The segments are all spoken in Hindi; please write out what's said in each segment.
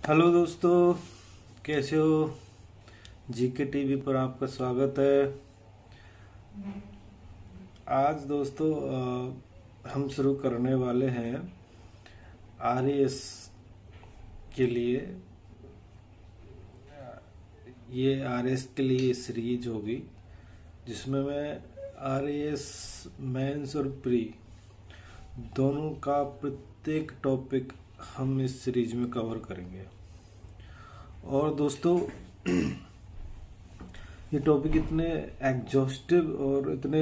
हेलो दोस्तों, कैसे हो। जीके टीवी पर आपका स्वागत है। आज दोस्तों हम शुरू करने वाले हैं आरएएस के लिए। ये आरएएस के लिए सीरीज होगी जिसमें मैं आरएएस मेंस और प्री दोनों का प्रत्येक टॉपिक हम इस सीरीज में कवर करेंगे। और दोस्तों ये टॉपिक इतने एग्जॉस्टिव और इतने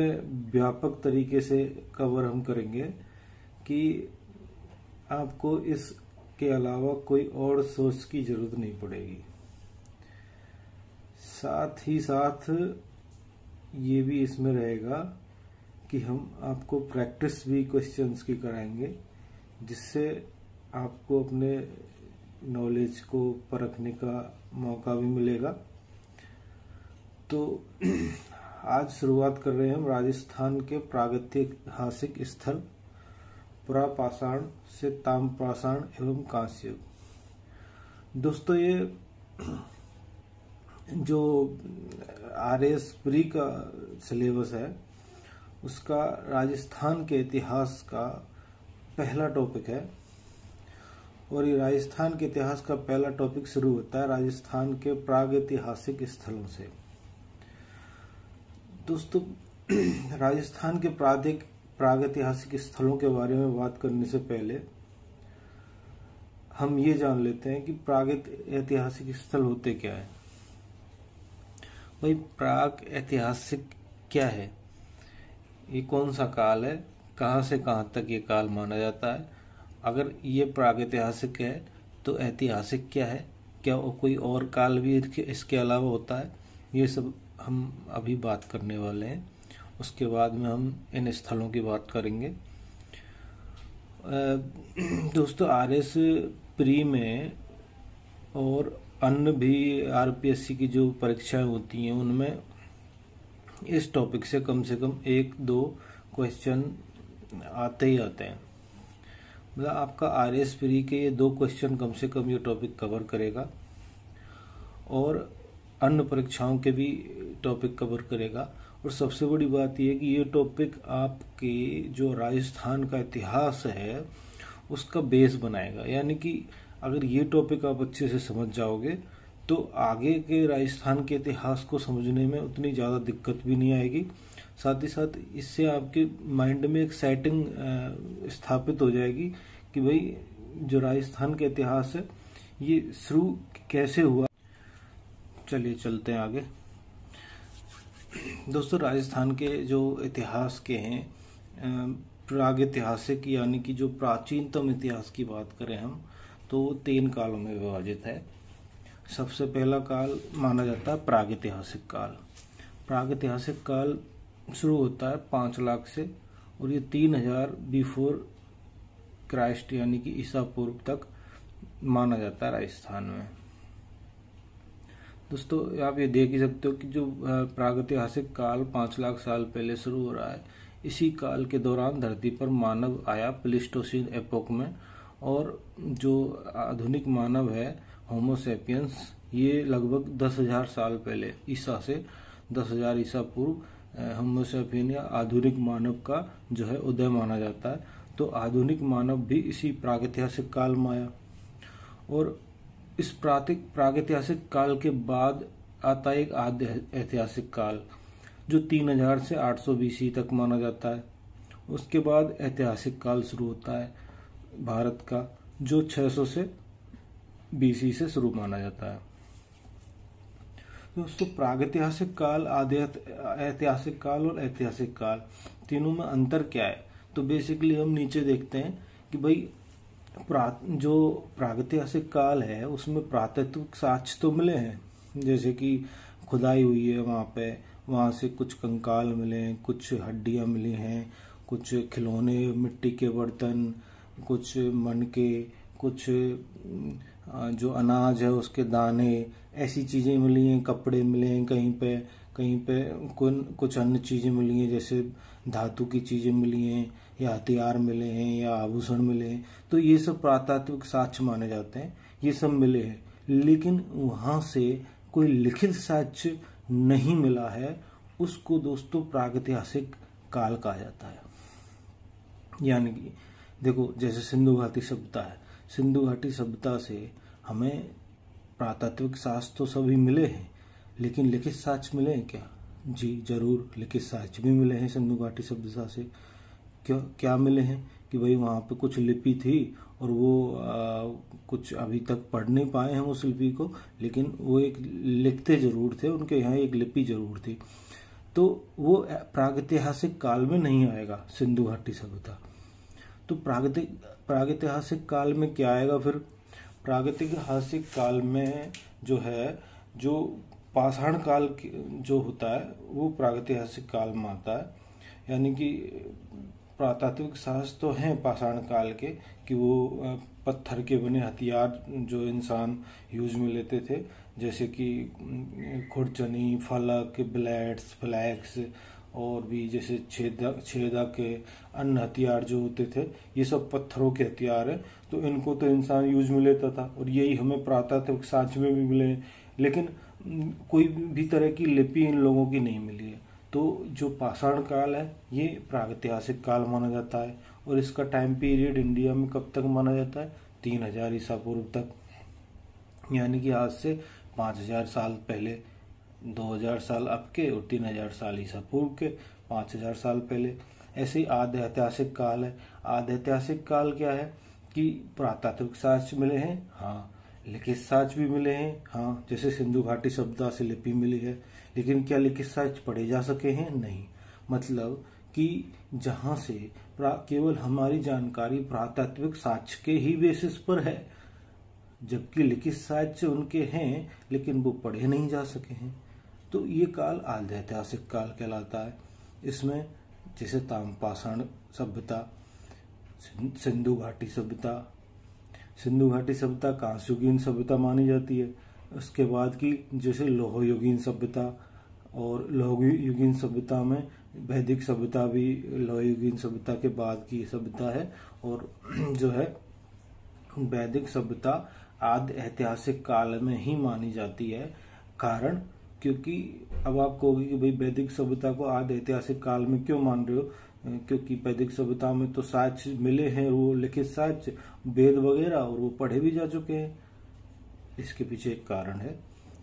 व्यापक तरीके से कवर हम करेंगे कि आपको इसके अलावा कोई और सोर्स की जरूरत नहीं पड़ेगी। साथ ही साथ ये भी इसमें रहेगा कि हम आपको प्रैक्टिस भी क्वेश्चंस की कराएंगे, जिससे आपको अपने नॉलेज को परखने का मौका भी मिलेगा। तो आज शुरुआत कर रहे हैं हम राजस्थान के प्रागैतिहासिक स्थल पुरापाषाण से ताम्रपाषाण एवं कांस्य युग। दोस्तों ये जो आरएएस प्री का सिलेबस है उसका राजस्थान के इतिहास का पहला टॉपिक है। और ये राजस्थान के इतिहास का पहला टॉपिक शुरू होता है राजस्थान के प्रागैतिहासिक स्थलों से। दोस्तों राजस्थान के प्रागैतिहासिक स्थलों के बारे में बात करने से पहले हम ये जान लेते हैं कि प्रागैतिहासिक स्थल होते क्या है। भाई प्रागैतिहासिक क्या है, ये कौन सा काल है, कहाँ से कहाँ तक ये काल माना जाता है। अगर ये प्रागैतिहासिक है तो ऐतिहासिक क्या है, क्या कोई और काल भी इसके अलावा होता है, ये सब हम अभी बात करने वाले हैं। उसके बाद में हम इन स्थलों की बात करेंगे। दोस्तों आरएएस प्री में और अन्य भी आरपीएससी की जो परीक्षाएं होती हैं उनमें इस टॉपिक से कम 1-2 क्वेश्चन आते ही आते हैं। मतलब आपका आरएएस प्री के ये 2 क्वेश्चन कम से कम ये टॉपिक कवर करेगा और अन्य परीक्षाओं के भी टॉपिक कवर करेगा। और सबसे बड़ी बात यह है कि ये टॉपिक आपके जो राजस्थान का इतिहास है उसका बेस बनाएगा। यानी कि अगर ये टॉपिक आप अच्छे से समझ जाओगे तो आगे के राजस्थान के इतिहास को समझने में उतनी ज़्यादा दिक्कत भी नहीं आएगी। साथ ही साथ इससे आपके माइंड में एक सेटिंग स्थापित हो जाएगी कि भाई जो राजस्थान का इतिहास है ये शुरू कैसे हुआ। चलिए चलते हैं आगे। दोस्तों राजस्थान के जो इतिहास के हैं प्रागैतिहासिक यानी कि जो प्राचीनतम इतिहास की बात करें हम तो 3 कालों में विभाजित है। सबसे पहला काल माना जाता है प्रागैतिहासिक काल। प्रागैतिहासिक काल शुरू होता है 5 लाख से और ये 3000 बिफोर क्राइस्ट यानी कि ईसा पूर्व तक माना जाता है राजस्थान में। दोस्तों आप ये देख ही सकते हो कि जो प्रागैतिहासिक काल 5 लाख साल पहले शुरू हो रहा है, इसी काल के दौरान धरती पर मानव आया प्लीस्टोसीन एपोक में। और जो आधुनिक मानव है होमो सेपियंस, ये लगभग 10,000 साल पहले ईसा से 10,000 ईसा पूर्व होमो सेपियन या आधुनिक मानव का जो है उदय माना जाता है। तो आधुनिक मानव भी इसी प्रागैतिहासिक काल में आया। और इस प्रागैतिहासिक काल के बाद आता है एक आद्य ऐतिहासिक काल जो 3000 से 800 BC तक माना जाता है। उसके बाद ऐतिहासिक काल शुरू होता है भारत का जो 600 से BC से शुरू माना जाता है। दोस्तों प्रागैतिहासिक काल, आद्य ऐतिहासिक काल और ऐतिहासिक काल तीनों में अंतर क्या है, तो बेसिकली हम नीचे देखते हैं कि भाई जो प्रागैतिहासिक काल है उसमें पुरातात्विक साक्ष्य तो मिले हैं, जैसे कि खुदाई हुई है वहाँ से कुछ कंकाल मिले हैं, कुछ हड्डियाँ मिली हैं, कुछ खिलौने, मिट्टी के बर्तन, कुछ मनके, कुछ जो अनाज है उसके दाने, ऐसी चीज़ें मिली हैं। कपड़े मिले हैं कहीं पे कुछ अन्य चीज़ें मिली हैं, जैसे धातु की चीज़ें मिली हैं या हथियार मिले हैं या आभूषण मिले हैं, तो ये सब पुरातात्विक साक्ष्य माने जाते हैं, ये सब मिले हैं। लेकिन वहां से कोई लिखित साक्ष्य नहीं मिला है, उसको दोस्तों प्रागैतिहासिक काल कहा जाता है। यानी कि देखो, जैसे सिंधु घाटी सभ्यता है, सिंधु घाटी सभ्यता से हमें पुरातात्विक साक्ष्य तो सभी मिले हैं, लेकिन लिखित साक्ष्य मिले हैं क्या? जी जरूर, लिखित साक्ष्य भी मिले हैं सिंधु घाटी सभ्यता से। क्या मिले हैं कि भाई वहाँ पे कुछ लिपि थी और वो कुछ अभी तक पढ़ नहीं पाए हैं उस लिपि को, लेकिन वो एक लिखते जरूर थे, उनके यहाँ एक लिपि जरूर थी। तो वो प्रागैतिहासिक काल में नहीं आएगा सिंधु घाटी सभ्यता। तो प्रागैतिहासिक काल में क्या आएगा फिर? प्रागैतिहासिक काल में जो है, जो पाषाण काल जो होता है वो प्रागैतिहासिक काल में आता है। यानी कि पुरातात्विक साक्ष्य तो हैं पाषाण काल के कि वो पत्थर के बने हथियार जो इंसान यूज में लेते थे, जैसे कि खुरचनी, फलक, ब्लेड्स, फ्लैक्स और भी जैसे छेदक अन्य हथियार जो होते थे, ये सब पत्थरों के हथियार हैं। तो इनको तो इंसान यूज में लेता था और यही हमें पुरातात्विक साक्ष्य में भी मिले। लेकिन कोई भी तरह की लिपि इन लोगों की नहीं मिली है। तो जो पाषाण काल है ये प्रागैतिहासिक काल माना जाता है। और इसका टाइम पीरियड इंडिया में कब तक माना जाता है? 3000 ईसा पूर्व तक। यानी कि आज से 5000 साल पहले, 2000 साल अब के और 3000 साल ईसा पूर्व के, 5000 साल पहले। ऐसे ही आद्य ऐतिहासिक काल है। आद्य ऐतिहासिक काल क्या है कि पुरातात्विक साक्ष्य मिले हैं, हाँ, लिखित साक्ष्य भी मिले हैं, हाँ, जैसे सिंधु घाटी सभ्यता से लिपि मिली है। लेकिन क्या लिखित साक्ष्य पढ़े जा सके हैं? नहीं। मतलब कि जहां से केवल हमारी जानकारी पुरातात्विक साक्ष्य के ही बेसिस पर है, जबकि लिखित साक्ष्य उनके हैं लेकिन वो पढ़े नहीं जा सके हैं। तो ये काल आद्य ऐतिहासिक काल कहलाता है। इसमें जैसे ताम्रपाषाण सभ्यता, सिंधु घाटी सभ्यता, सिंधु घाटी सभ्यता कांस्ययुगीन सभ्यता मानी जाती है। उसके बाद की जैसे लौहयुगीन सभ्यता, और लौहयुगीन सभ्यता में वैदिक सभ्यता भी लौहयुगीन सभ्यता के बाद की सभ्यता है। और जो है वैदिक सभ्यता आद्य ऐतिहासिक काल में ही मानी जाती है। कारण क्योंकि अब आप कहोगे कि भाई वैदिक सभ्यता को आद्य ऐतिहासिक काल में क्यों मान रहे हो? क्योंकि वैदिक सभ्यता में तो साक्ष्य मिले हैं, वो लिखित साक्ष्य, वेद वगैरह, और वो पढ़े भी जा चुके हैं। इसके पीछे एक कारण है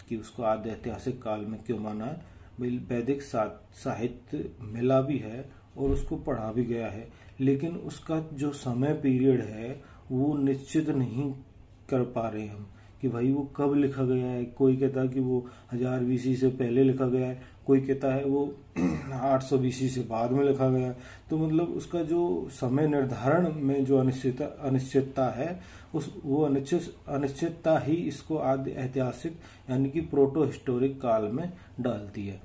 कि उसको आद्य ऐतिहासिक काल में क्यों माना है। वैदिक साहित्य मिला भी है और उसको पढ़ा भी गया है, लेकिन उसका जो समय पीरियड है वो निश्चित नहीं कर पा रहे हम कि भाई वो कब लिखा गया है। कोई कहता है कि वो 1000 BC से पहले लिखा गया है, कोई कहता है वो 800 BC से बाद में लिखा गया है। तो मतलब उसका जो समय निर्धारण में जो अनिश्चितता है, वो अनिश्चितता ही इसको आद्य ऐतिहासिक यानी कि प्रोटो हिस्टोरिक काल में डालती है।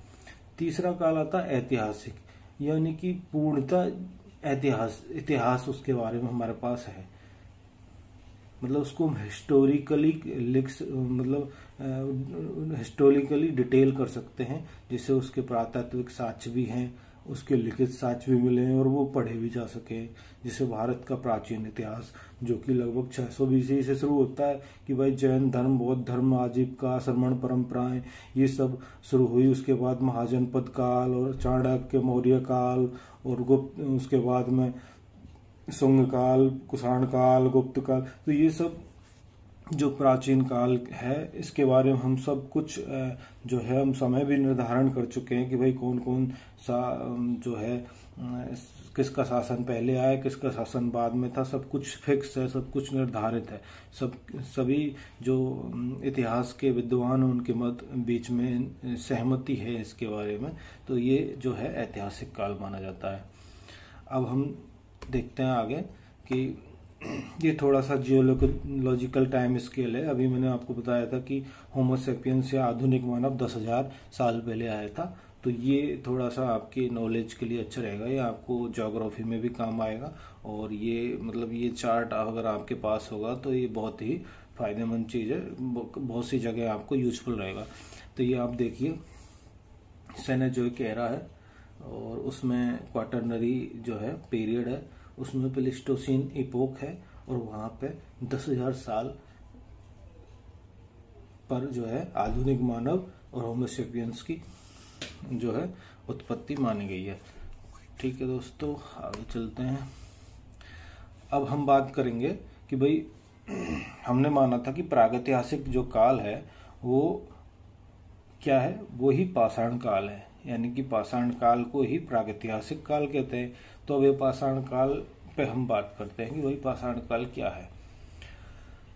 तीसरा काल आता है ऐतिहासिक, यानी कि पूर्णतः इतिहास उसके बारे में हमारे पास है। मतलब उसको हम हिस्टोरिकली डिटेल कर सकते हैं, जिससे उसके पुरातात्विक साक्ष्य भी हैं, उसके लिखित साक्ष्य भी मिले हैं और वो पढ़े भी जा सके। जैसे भारत का प्राचीन इतिहास जो कि लगभग 600 BC से शुरू होता है कि भाई जैन धर्म, बौद्ध धर्म, आजीविका, श्रमण परंपराएं, ये सब शुरू हुई। उसके बाद महाजनपद काल और चाणक्य, मौर्य काल, और गुप्त, उसके बाद में शुंग काल, कुषाण काल, गुप्त काल। तो ये सब जो प्राचीन काल है, इसके बारे में हम सब कुछ जो है हम समय भी निर्धारण कर चुके हैं कि भाई कौन कौन सा जो है किसका शासन पहले आया, किसका शासन बाद में था। सब कुछ फिक्स है, सब कुछ निर्धारित है। सभी जो इतिहास के विद्वान हैं उनके मत बीच में सहमति है इसके बारे में। तो ये जो है ऐतिहासिक काल माना जाता है। अब हम देखते हैं आगे कि ये थोड़ा सा जियोलॉजिकल टाइम स्केल है। अभी मैंने आपको बताया था कि होमो सेपियंस या आधुनिक मानव 10,000 साल पहले आया था। तो ये थोड़ा सा आपकी नॉलेज के लिए अच्छा रहेगा, ये आपको ज्योग्राफी में भी काम आएगा। और ये मतलब ये चार्ट अगर आपके पास होगा तो ये बहुत ही फायदेमंद चीज़ है, बहुत सी जगह आपको यूजफुल रहेगा। तो ये आप देखिए सेनेजोइक एरा है और उसमें क्वाटरनरी जो है पीरियड है, उसमें प्लेस्टोसीन इपोक है और वहां पे 10,000 साल पर जो है आधुनिक मानव और होमोसेपियंस की जो है उत्पत्ति मानी गई है। ठीक है दोस्तों, आगे चलते हैं। अब हम बात करेंगे कि भाई हमने माना था कि प्रागैतिहासिक जो काल है वो क्या है, वो ही पाषाण काल है, यानी कि पाषाण काल को ही प्रागैतिहासिक काल कहते हैं। तो अब ये पाषाण काल पे हम बात करते हैं कि वही पाषाण काल क्या है।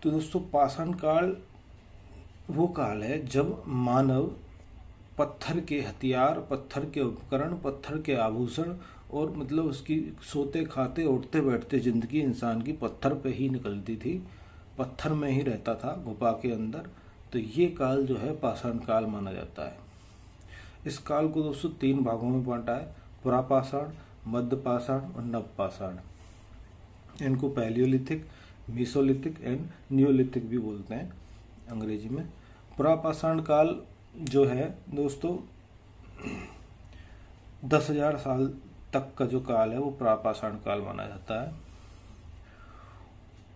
तो दोस्तों पाषाण काल वो काल है जब मानव पत्थर के हथियार, पत्थर के उपकरण, पत्थर के आभूषण और मतलब उसकी सोते खाते उठते बैठते जिंदगी इंसान की पत्थर पे ही निकलती थी, पत्थर में ही रहता था गुफा के अंदर। तो ये काल जो है पाषाण काल माना जाता है। इस काल को दोस्तों 3 भागों में बांटा है, पुरापाषाण, मध्य पाषाण और नवपाषाण। इनको पैलियोलिथिक, मीसोलिथिक एंड नियोलिथिक भी बोलते हैं अंग्रेजी में। पुरापाषाण काल जो है दोस्तों 10,000 साल तक का जो काल है वो पुरापाषाण काल माना जाता है।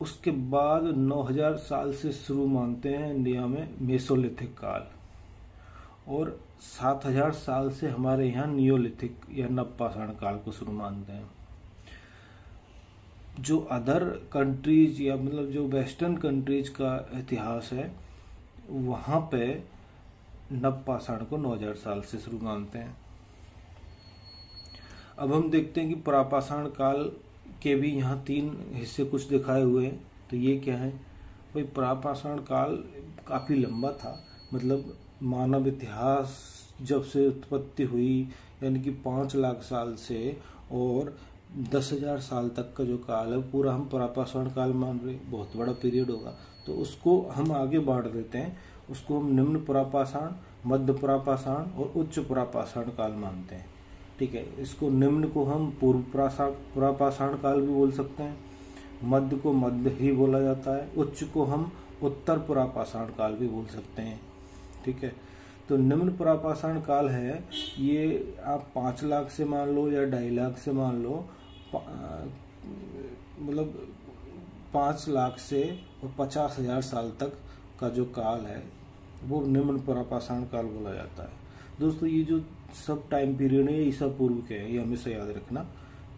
उसके बाद 9,000 साल से शुरू मानते हैं इंडिया में मेसोलिथिक काल, और 7,000 साल से हमारे यहाँ नियोलिथिक या नवपाषाण काल को शुरू मानते हैं। जो अदर कंट्रीज या मतलब जो वेस्टर्न कंट्रीज का इतिहास है वहाँ पे नवपाषाण को 9,000 साल से शुरू मानते हैं। अब हम देखते हैं कि पुरापाषाण काल के भी यहाँ 3 हिस्से कुछ दिखाए हुए हैं। तो ये क्या है भाई, पुरापाषाण काल काफ़ी लंबा था, मतलब मानव इतिहास जब से उत्पत्ति हुई यानी कि 5 लाख साल से और 10,000 साल तक का जो काल है पूरा हम पुरापाषाण काल मान रहे, बहुत बड़ा पीरियड होगा। तो उसको हम आगे बांट देते हैं, उसको हम निम्न पुरापाषाण, मध्य पुरापाषाण और उच्च पुरापाषाण काल मानते हैं। ठीक है, इसको निम्न को हम पूर्व पुरापाषाण काल भी बोल सकते हैं, मध्य को मध्य ही बोला जाता है, उच्च को हम उत्तर पुरापाषाण काल भी बोल सकते हैं। ठीक है, तो निम्न पुरापाषाण काल है ये आप 5 लाख से मान लो या 2.5 लाख से मान लो, मतलब 5 लाख से और 50,000 साल तक का जो काल है वो निम्न पुरापाषाण काल बोला जाता है। दोस्तों ये जो सब टाइम पीरियड है ईसा पूर्व के है, ये हमेशा याद रखना।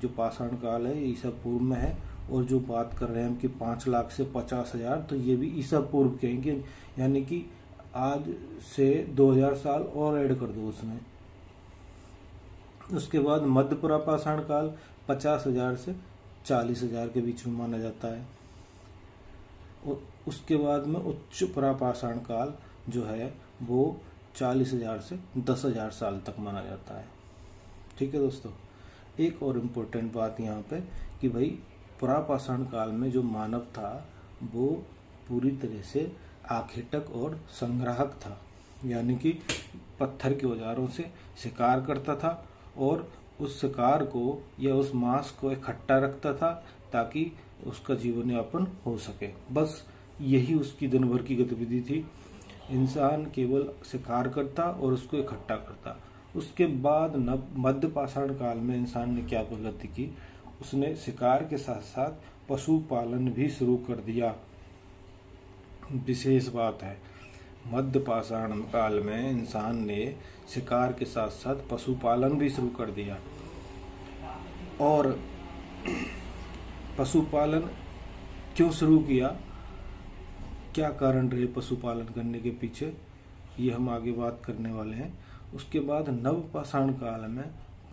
जो पाषाण काल है ईसा पूर्व में है, और जो बात कर रहे हैं हम कि 5 लाख से 50,000, तो ये भी ईसा पूर्व के हैं, यानी कि आज से 2,000 साल और ऐड कर दो उसमें। उसके बाद मध्य पुरापाषाण काल 50,000 से 40,000 के बीच में माना जाता है, और उसके बाद में उच्च पुरापाषाण काल जो है वो 40,000 से 10,000 साल तक माना जाता है। ठीक है दोस्तों, एक और इम्पोर्टेंट बात यहाँ पे कि भाई पुरापाषाण काल में जो मानव था वो पूरी तरह से आखेटक और संग्राहक था, यानी कि पत्थर के औजारों से शिकार करता था और उस शिकार को या उस मांस को इकट्ठा रखता था ताकि उसका जीवन यापन हो सके। बस यही उसकी दिन भर की गतिविधि थी। इंसान केवल शिकार करता और उसको इकट्ठा करता। उसके बाद मध्य पाषाण काल में इंसान ने क्या प्रगति की, उसने शिकार के साथ साथ पशुपालन भी शुरू कर दिया। विशेष बात है, मध्य पाषाण काल में इंसान ने शिकार के साथ साथ पशुपालन भी शुरू कर दिया। और पशुपालन क्यों शुरू किया, क्या कारण रहे पशुपालन करने के पीछे, ये हम आगे बात करने वाले हैं। उसके बाद नवपाषाण काल में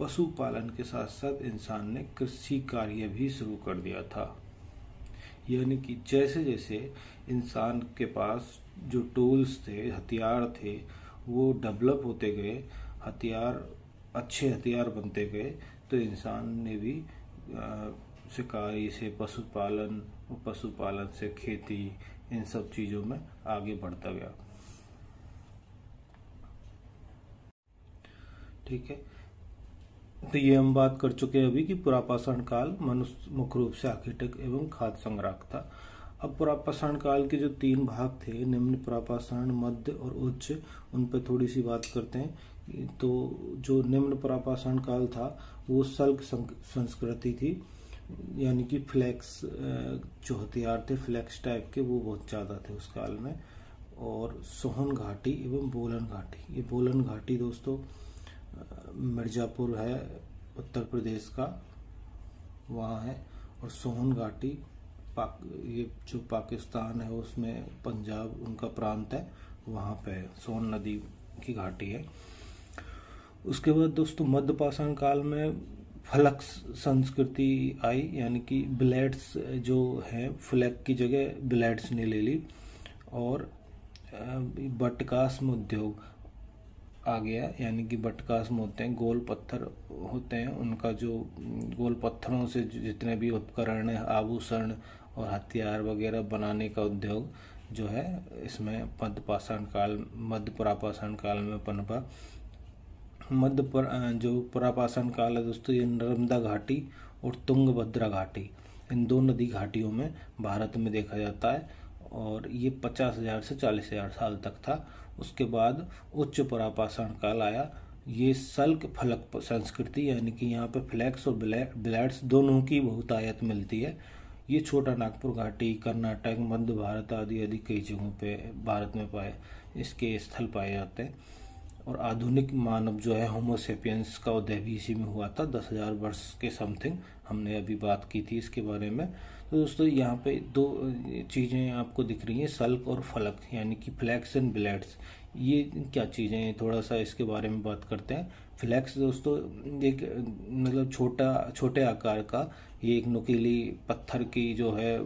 पशुपालन के साथ साथ इंसान ने कृषि कार्य भी शुरू कर दिया था। यानी कि जैसे जैसे इंसान के पास जो टूल्स थे, हथियार थे, वो डेवलप होते गए, अच्छे हथियार बनते गए, तो इंसान ने भी शिकारी से पशुपालन और पशुपालन से खेती, इन सब चीजों में आगे बढ़ता गया। ठीक है, तो ये हम बात कर चुके हैं अभी कि पुरापाषाण काल मनुष्य मुख्य रूप से आखेटक एवं खाद्य संग्राहक था। अब पुरापाषाण काल के जो 3 भाग थे, निम्न पुरापाषाण, मध्य और उच्च, उन पर थोड़ी सी बात करते हैं। तो जो निम्न पुरापाषाण काल था वो सल्क संस्कृति थी, यानी कि फ्लैक्स जो हथियार थे फ्लैक्स टाइप के वो बहुत ज़्यादा थे उस काल में। और सोहन घाटी एवं बोलन घाटी, ये बोलन घाटी दोस्तों मिर्ज़ापुर है उत्तर प्रदेश का, वहाँ है। और सोहन घाटी ये जो पाकिस्तान है उसमें पंजाब उनका प्रांत है, वहाँ पे सोन नदी की घाटी है। उसके बाद दोस्तों मध्यपाषाण काल में फलक संस्कृति आई, यानी कि ब्लेड्स जो है फ्लैग की जगह ब्लेड्स ने ले ली। और बटकास्म उद्योग आ गया, यानी कि बटकास्म होते हैं गोल पत्थर होते हैं, उनका जो गोल पत्थरों से जितने भी उपकरण है आभूषण और हथियार वगैरह बनाने का उद्योग जो है इसमें मध्य पुरापाषाण काल में पनपा। जो पुरापाषाण काल है दोस्तों ये नर्मदा घाटी और तुंगभद्रा घाटी, इन दो नदी घाटियों में भारत में देखा जाता है। और ये 50,000 से 40,000 साल तक था। उसके बाद उच्च पुरापाषाण काल आया, ये सल्क फलक संस्कृति, यानी कि यहाँ पे फ्लैक्स और ब्लेड्स दोनों की बहुतायत मिलती है। ये छोटा नागपुर घाटी, कर्नाटक, मध्य भारत आदि आदि कई जगहों पे भारत में इसके स्थल पाए जाते हैं। और आधुनिक मानव जो है होमोसेपियंस का उदय भी इसी में हुआ था 10,000 वर्ष के समथिंग, हमने अभी बात की थी इसके बारे में। तो दोस्तों यहाँ पे दो चीज़ें आपको दिख रही हैं, सल्क और फलक, यानी कि फ्लैक्स एंड ब्लेड्स। ये क्या चीज़ें हैं, थोड़ा सा इसके बारे में बात करते हैं। फ्लैक्स दोस्तों एक मतलब छोटे आकार का, ये एक नुकीली पत्थर की जो है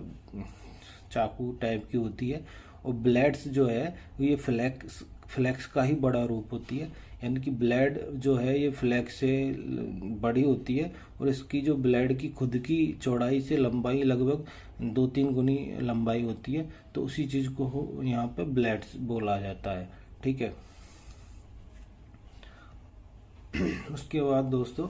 चाकू टाइप की होती है। और ब्लेड्स जो है ये फ्लैक्स का ही बड़ा रूप होती है, यानी कि ब्लेड जो है ये फ्लैक्स से बड़ी होती है। और इसकी जो ब्लेड की खुद की चौड़ाई से लंबाई लगभग 2-3 गुनी लंबाई होती है, तो उसी चीज को यहाँ पे ब्लेड्स बोला जाता है। ठीक है। उसके बाद दोस्तों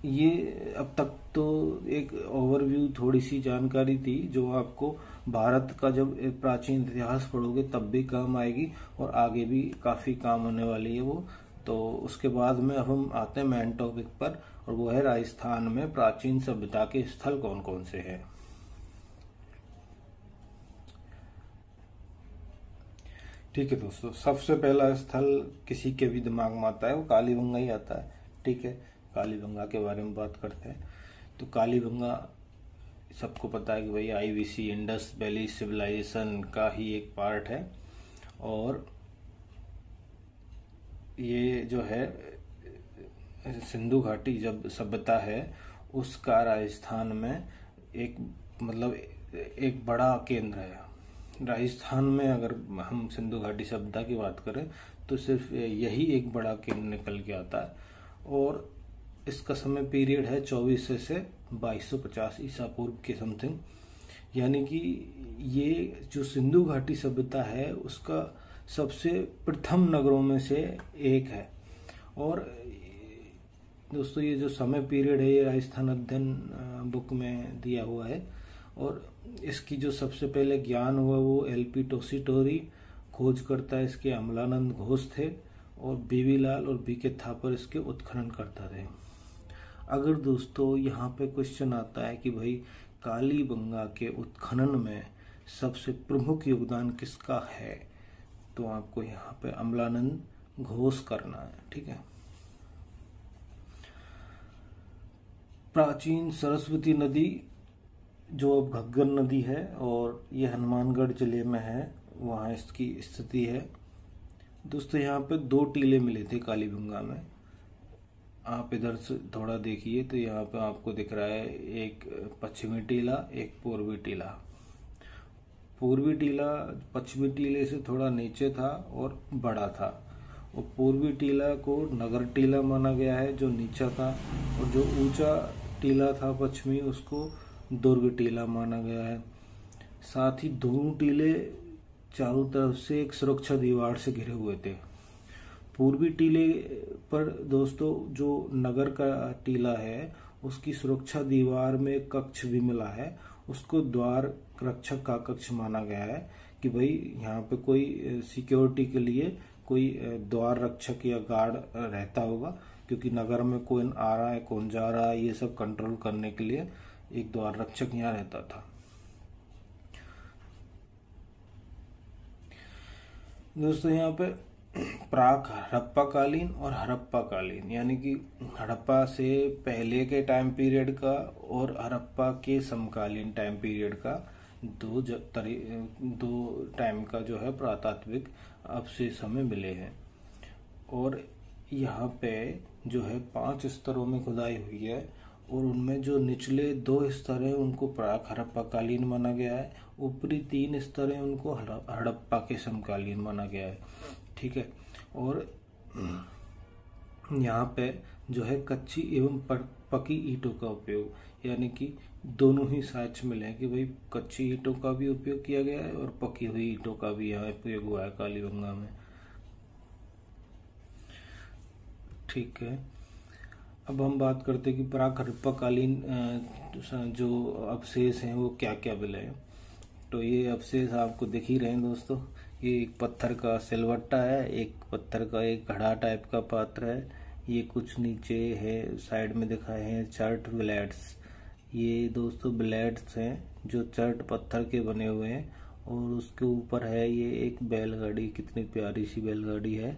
ये अब तक तो एक ओवरव्यू थोड़ी सी जानकारी थी जो आपको भारत का जब प्राचीन इतिहास पढ़ोगे तब भी काम आएगी और आगे भी काफ़ी काम होने वाली है वो। तो उसके बाद में अब हम आते हैं मेन टॉपिक पर, और वो है राजस्थान में प्राचीन सभ्यता के स्थल कौन कौन से हैं। ठीक है दोस्तों, सबसे पहला स्थल किसी के भी दिमाग में आता है वो कालीबंगा ही आता है। ठीक है, कालीबंगा के बारे में बात करते हैं। तो कालीबंगा सबको पता है कि भाई आईवीसी इंडस वैली सिविलाइजेशन का ही एक पार्ट है। और ये जो है सिंधु घाटी जब सभ्यता है उसका राजस्थान में एक बड़ा केंद्र है। राजस्थान में अगर हम सिंधु घाटी सभ्यता की बात करें तो सिर्फ यही एक बड़ा केंद्र निकल के आता है। और इसका समय पीरियड है 2400 से 2250 ईसा पूर्व के समथिंग। यानी कि ये जो सिंधु घाटी सभ्यता है उसका सबसे प्रथम नगरों में से एक है। और दोस्तों ये जो समय पीरियड है ये राजस्थान अध्ययन बुक में दिया हुआ है। और इसकी जो सबसे पहले ज्ञान हुआ वो एलपी टोसीटोरी खोज करता है, इसके अमलानंद घोष थे। और बीवी लाल और बीके थापर इसके उत्खनन करता थे। अगर दोस्तों यहाँ पे क्वेश्चन आता है कि भाई कालीबंगा के उत्खनन में सबसे प्रमुख योगदान किसका है, तो आपको यहाँ पे अमलानंद घोष करना है। ठीक है। प्राचीन सरस्वती नदी जो अब घग्गर नदी है और ये हनुमानगढ़ जिले में है, वहाँ इसकी स्थिति है। दोस्तों यहाँ पे 2 टीले मिले थे कालीबंगा में। आप इधर से थोड़ा देखिए तो यहाँ पे आपको दिख रहा है एक पश्चिमी टीला, एक पूर्वी टीला। पूर्वी टीला पश्चिमी टीले से थोड़ा नीचे था और बड़ा था। और पूर्वी टीला को नगर टीला माना गया है जो नीचा था, और जो ऊंचा टीला था पश्चिमी उसको दुर्ग टीला माना गया है। साथ ही दोनों टीले चारों तरफ से एक सुरक्षा दीवार से घिरे हुए थे। पूर्वी टीले पर दोस्तों जो नगर का टीला है उसकी सुरक्षा दीवार में एक कक्ष भी मिला है, उसको द्वार रक्षक का कक्ष माना गया है कि भाई यहाँ पे कोई सिक्योरिटी के लिए कोई द्वार रक्षक या गार्ड रहता होगा, क्योंकि नगर में कौन आ रहा है कौन जा रहा है ये सब कंट्रोल करने के लिए एक द्वार रक्षक यहाँ रहता था। दोस्तों यहाँ पे प्राक हड़प्पा कालीन और हड़प्पा कालीन, यानी कि हड़प्पा से पहले के टाइम पीरियड का और हड़प्पा के समकालीन टाइम पीरियड का दो टाइम का जो है पुरातात्विक अवशेष हमें मिले हैं। और यहाँ पे जो है 5 स्तरों में खुदाई हुई है और उनमें जो निचले 2 स्तर हैं उनको प्राक हड़प्पा कालीन माना गया है, ऊपरी 3 स्तर हैं उनको हड़प्पा के समकालीन माना गया है। ठीक है। और यहाँ पे जो है कच्ची एवं पकी ईंटों का उपयोग, यानी कि दोनों ही साक्ष्य मिले हैं कि भाई कच्ची ईंटों का भी उपयोग किया गया है और पकी हुई ईंटों का भी यहाँ उपयोग हुआ है कालीबंगा में। ठीक है। अब हम बात करते हैं कि प्राक हड़प्पा कालीन जो अवशेष हैं वो क्या क्या मिले हैं। तो ये अवशेष आपको दिख ही रहे हैं दोस्तों। ये एक पत्थर का सिलवट्टा है, एक पत्थर का एक घड़ा टाइप का पात्र है, ये कुछ नीचे है साइड में दिखाए हैं चर्ट ब्लेड्स। ये दोस्तों ब्लेड्स हैं जो चर्ट पत्थर के बने हुए हैं। और उसके ऊपर है ये एक बैलगाड़ी, कितनी प्यारी सी बैलगाड़ी है,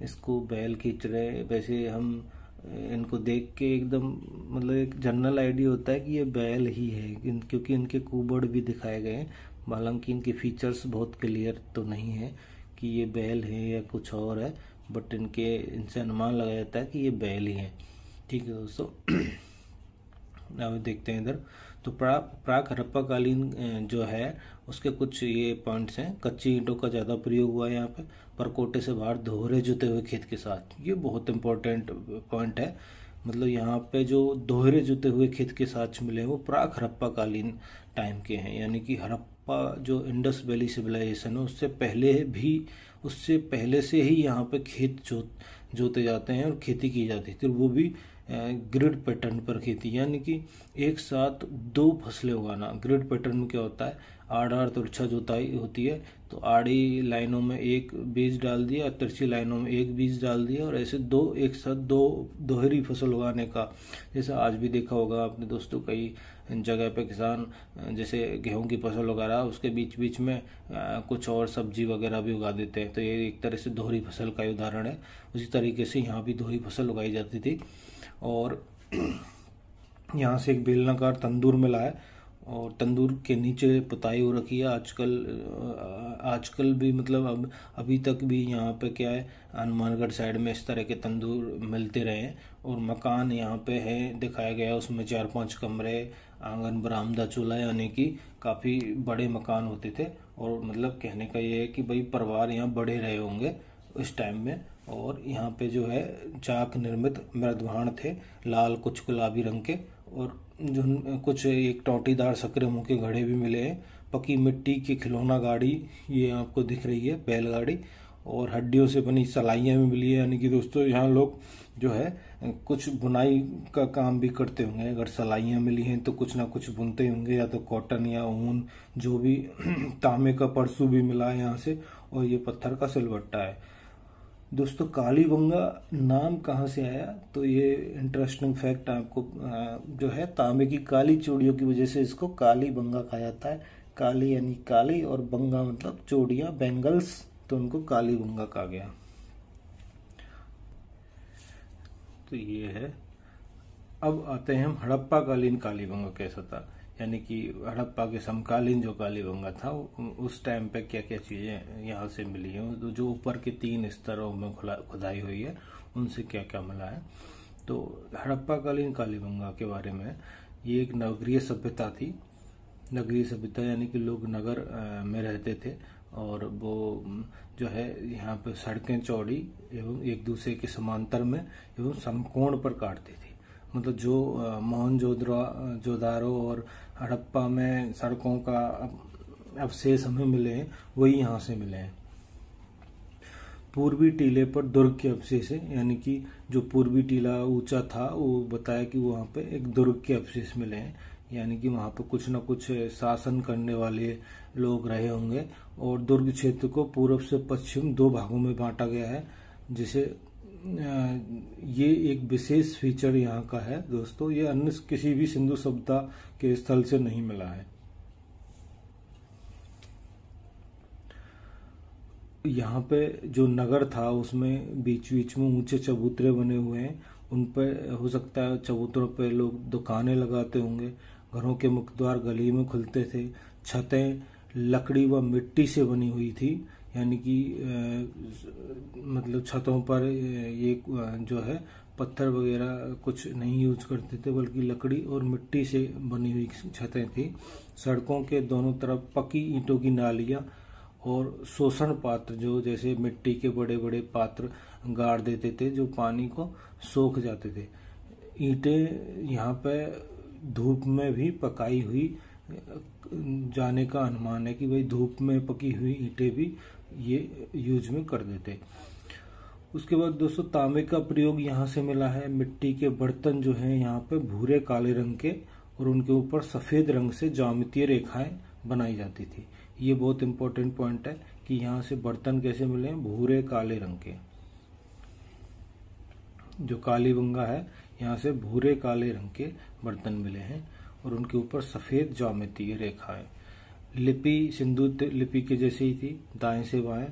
इसको बैल खींच रहे। वैसे हम इनको देख के एकदम मतलब एक जनरल आइडिया होता है कि ये बैल ही है, क्योंकि इनके कुबड़ भी दिखाए गए हैं। हालांकि इनके फीचर्स बहुत क्लियर तो नहीं है कि ये बैल है या कुछ और है, बट इनसे अनुमान लगाया जाता है कि ये बैल ही है। ठीक है दोस्तों। अब देखते हैं इधर। तो प्राक हड़प्पा कालीन जो है उसके कुछ ये पॉइंट्स हैं। कच्ची ईंटों का ज़्यादा प्रयोग हुआ है यहाँ पे, परकोटे से बाहर दोहरे जुते हुए खेत के साथ। ये बहुत इंपॉर्टेंट पॉइंट है। मतलब यहाँ पे जो दोहरे जुते हुए खेत के साथ मिले हैं वो प्राक हड़प्पा कालीन टाइम के हैं, यानी कि हड़प्पा जो इंडस वैली सिविलाइजेशन है उससे पहले से ही यहाँ पे खेत जोते जाते हैं और खेती की जाती थी। वो भी ग्रिड पैटर्न पर खेती, यानी कि एक साथ 2 फसलें उगाना। ग्रिड पैटर्न में क्या होता है, आड़ तिरछा जोताई होती है, तो आड़ी लाइनों में एक बीज डाल दिया, तिरछी लाइनों में एक बीज डाल दिया, और ऐसे एक साथ दो दोहरी फसल उगाने का। जैसे आज भी देखा होगा आपने दोस्तों, कई जगह पे किसान जैसे गेहूं की फसल उगा रहा, उसके बीच बीच में कुछ और सब्जी वगैरह भी उगा देते हैं। तो ये एक तरह से दोहरी फसल का उदाहरण है। उसी तरीके से यहाँ भी दोहरी फसल उगाई जाती थी। और यहाँ से एक बेलनाकार तंदूर मिला है और तंदूर के नीचे पुताई हो रखी है। आजकल भी मतलब अभी तक भी यहाँ पे क्या है, हनुमानगढ़ साइड में इस तरह के तंदूर मिलते रहे हैं। और मकान यहाँ पे है दिखाया गया, उसमें 4-5 कमरे, आंगन, बरामदा, चूल्हा, यानी कि काफ़ी बड़े मकान होते थे। और मतलब कहने का ये है कि भाई परिवार यहाँ बड़े रहे होंगे उस टाइम में। और यहाँ पे जो है चाक निर्मित मृदभाण थे, लाल कुछ गुलाबी रंग के, और जो कुछ एक टोटीदार सकरे मुंह के घड़े भी मिले हैं। पकी मिट्टी की खिलौना गाड़ी ये आपको दिख रही है, बैलगाड़ी, और हड्डियों से बनी सलाइयाँ भी मिली है। यानी कि दोस्तों यहाँ लोग जो है कुछ बुनाई का काम भी करते होंगे। अगर सलाइयाँ मिली हैं तो कुछ ना कुछ बुनते होंगे, या तो कॉटन या ऊन, जो भी। तांबे का परसू भी मिला है यहाँ से, और ये पत्थर का सिलवट्टा है। दोस्तों कालीबंगा नाम कहाँ से आया, तो ये इंटरेस्टिंग फैक्ट आपको जो है, तांबे की काली चूड़ियों की वजह से इसको कालीबंगा कहा जाता है। काली यानी काली, और बंगा मतलब चूड़ियाँ, बैंगल्स, तो उनको कालीबंगा कहा गया। तो ये है। अब आते हैं हम हड़प्पा कालीन कालीबंगा कैसा था, यानी कि हड़प्पा के समकालीन जो कालीबंगा था उस टाइम पे क्या क्या चीज़ें यहाँ से मिली हैं। तो जो ऊपर के 3 स्तरों में खुदाई हुई है उनसे क्या क्या मिला है। तो हड़प्पा कालीन कालीबंगा के बारे में, ये एक नगरीय सभ्यता थी। नगरीय सभ्यता यानी कि लोग नगर में रहते थे, और वो जो है यहाँ पे सड़कें चौड़ी एवं एक दूसरे के समांतर में एवं समकोण पर काटती थी। मतलब जो मोहनजोदड़ो और हड़प्पा में सड़कों का अवशेष हमें मिले हैं वही यहाँ से मिले हैं। पूर्वी टीले पर दुर्ग के अवशेष है, यानी कि जो पूर्वी टीला ऊंचा था वो बताया कि वहाँ पे एक दुर्ग के अवशेष मिले हैं, यानी कि वहाँ पे कुछ न कुछ शासन करने वाले लोग रहे होंगे। और दुर्ग क्षेत्र को पूर्व से पश्चिम 2 भागों में बांटा गया है, जिसे ये एक विशेष फीचर यहाँ का है दोस्तों, ये अन्य किसी भी सिंधु सभ्यता के स्थल से नहीं मिला है। यहाँ पे जो नगर था उसमें बीच बीच में ऊंचे चबूतरे बने हुए हैं, उन पर हो सकता है चबूतरों पे लोग दुकानें लगाते होंगे। घरों के मुख्य द्वार गली में खुलते थे। छतें लकड़ी व मिट्टी से बनी हुई थी, यानी कि मतलब छतों पर ये जो है पत्थर वगैरह कुछ नहीं यूज करते थे, बल्कि लकड़ी और मिट्टी से बनी हुई छतें थी। सड़कों के दोनों तरफ पक्की ईंटों की नालियां और शोषण पात्र, जो जैसे मिट्टी के बड़े बड़े पात्र गाड़ देते थे जो पानी को सोख जाते थे। ईंटें यहाँ पे धूप में भी पकाई हुई जाने का अनुमान है कि भाई धूप में पकी हुई ईंटें भी ये यूज में कर देते। उसके बाद दोस्तों तांबे का प्रयोग यहाँ से मिला है। मिट्टी के बर्तन जो हैं यहाँ पे भूरे काले रंग के और उनके ऊपर सफेद रंग से ज्यामितीय रेखाएं बनाई जाती थी। ये बहुत इंपॉर्टेंट पॉइंट है कि यहाँ से बर्तन कैसे मिले हैं, भूरे काले रंग के। जो कालीबंगा है यहाँ से भूरे काले रंग के बर्तन मिले हैं और उनके ऊपर सफेद ज्यामितीय रेखाएं। लिपि सिंधु लिपि के जैसे ही थी, दाएं से बाएं।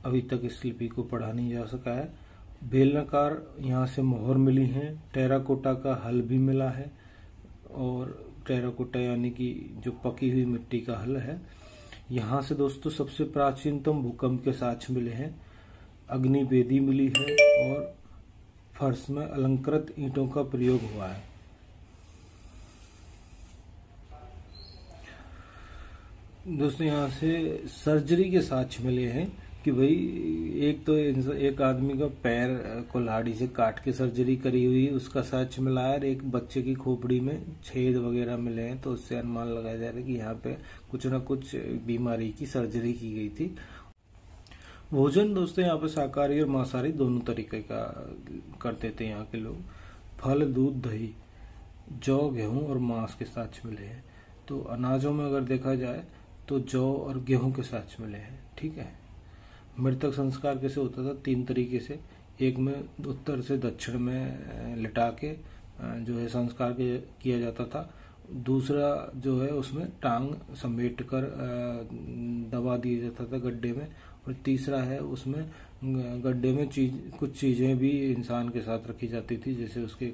अभी तक इस लिपि को पढ़ा नहीं जा सका है। बेलनाकार यहाँ से मोहर मिली हैं। टेराकोटा का हल भी मिला है, और टेराकोटा यानी कि जो पकी हुई मिट्टी का हल है। यहाँ से दोस्तों सबसे प्राचीनतम भूकंप के साक्ष्य मिले हैं। अग्नि वेदी मिली है और फर्श में अलंकृत ईंटों का प्रयोग हुआ है। दोस्तों यहाँ से सर्जरी के साक्ष्य मिले हैं कि भाई एक आदमी का पैर कुल्हाड़ी से काट के सर्जरी करी हुई, उसका साक्ष्य मिला है। और एक बच्चे की खोपड़ी में छेद वगैरह मिले हैं, तो उससे अनुमान लगाया जा रहा है कि यहाँ पे कुछ ना कुछ बीमारी की सर्जरी की गई थी। भोजन दोस्तों यहाँ पे शाकाहारी और मांसाहारी दोनों तरीके का करते थे यहाँ के लोग। फल, दूध, दही, जौ, गेहूं और मांस के साक्ष्य मिले हैं। तो अनाजों में अगर देखा जाए तो जौ और गेहूं के साक्ष्य मिले हैं। ठीक है। मृतक संस्कार कैसे होता था? 3 तरीके से। एक में उत्तर से दक्षिण में लिटा के जो है संस्कार किया जाता था। दूसरा जो है उसमें टांग समेट कर दबा दिया जाता था गड्ढे में। और तीसरा है उसमें गड्ढे में कुछ चीज़ें भी इंसान के साथ रखी जाती थी, जैसे उसके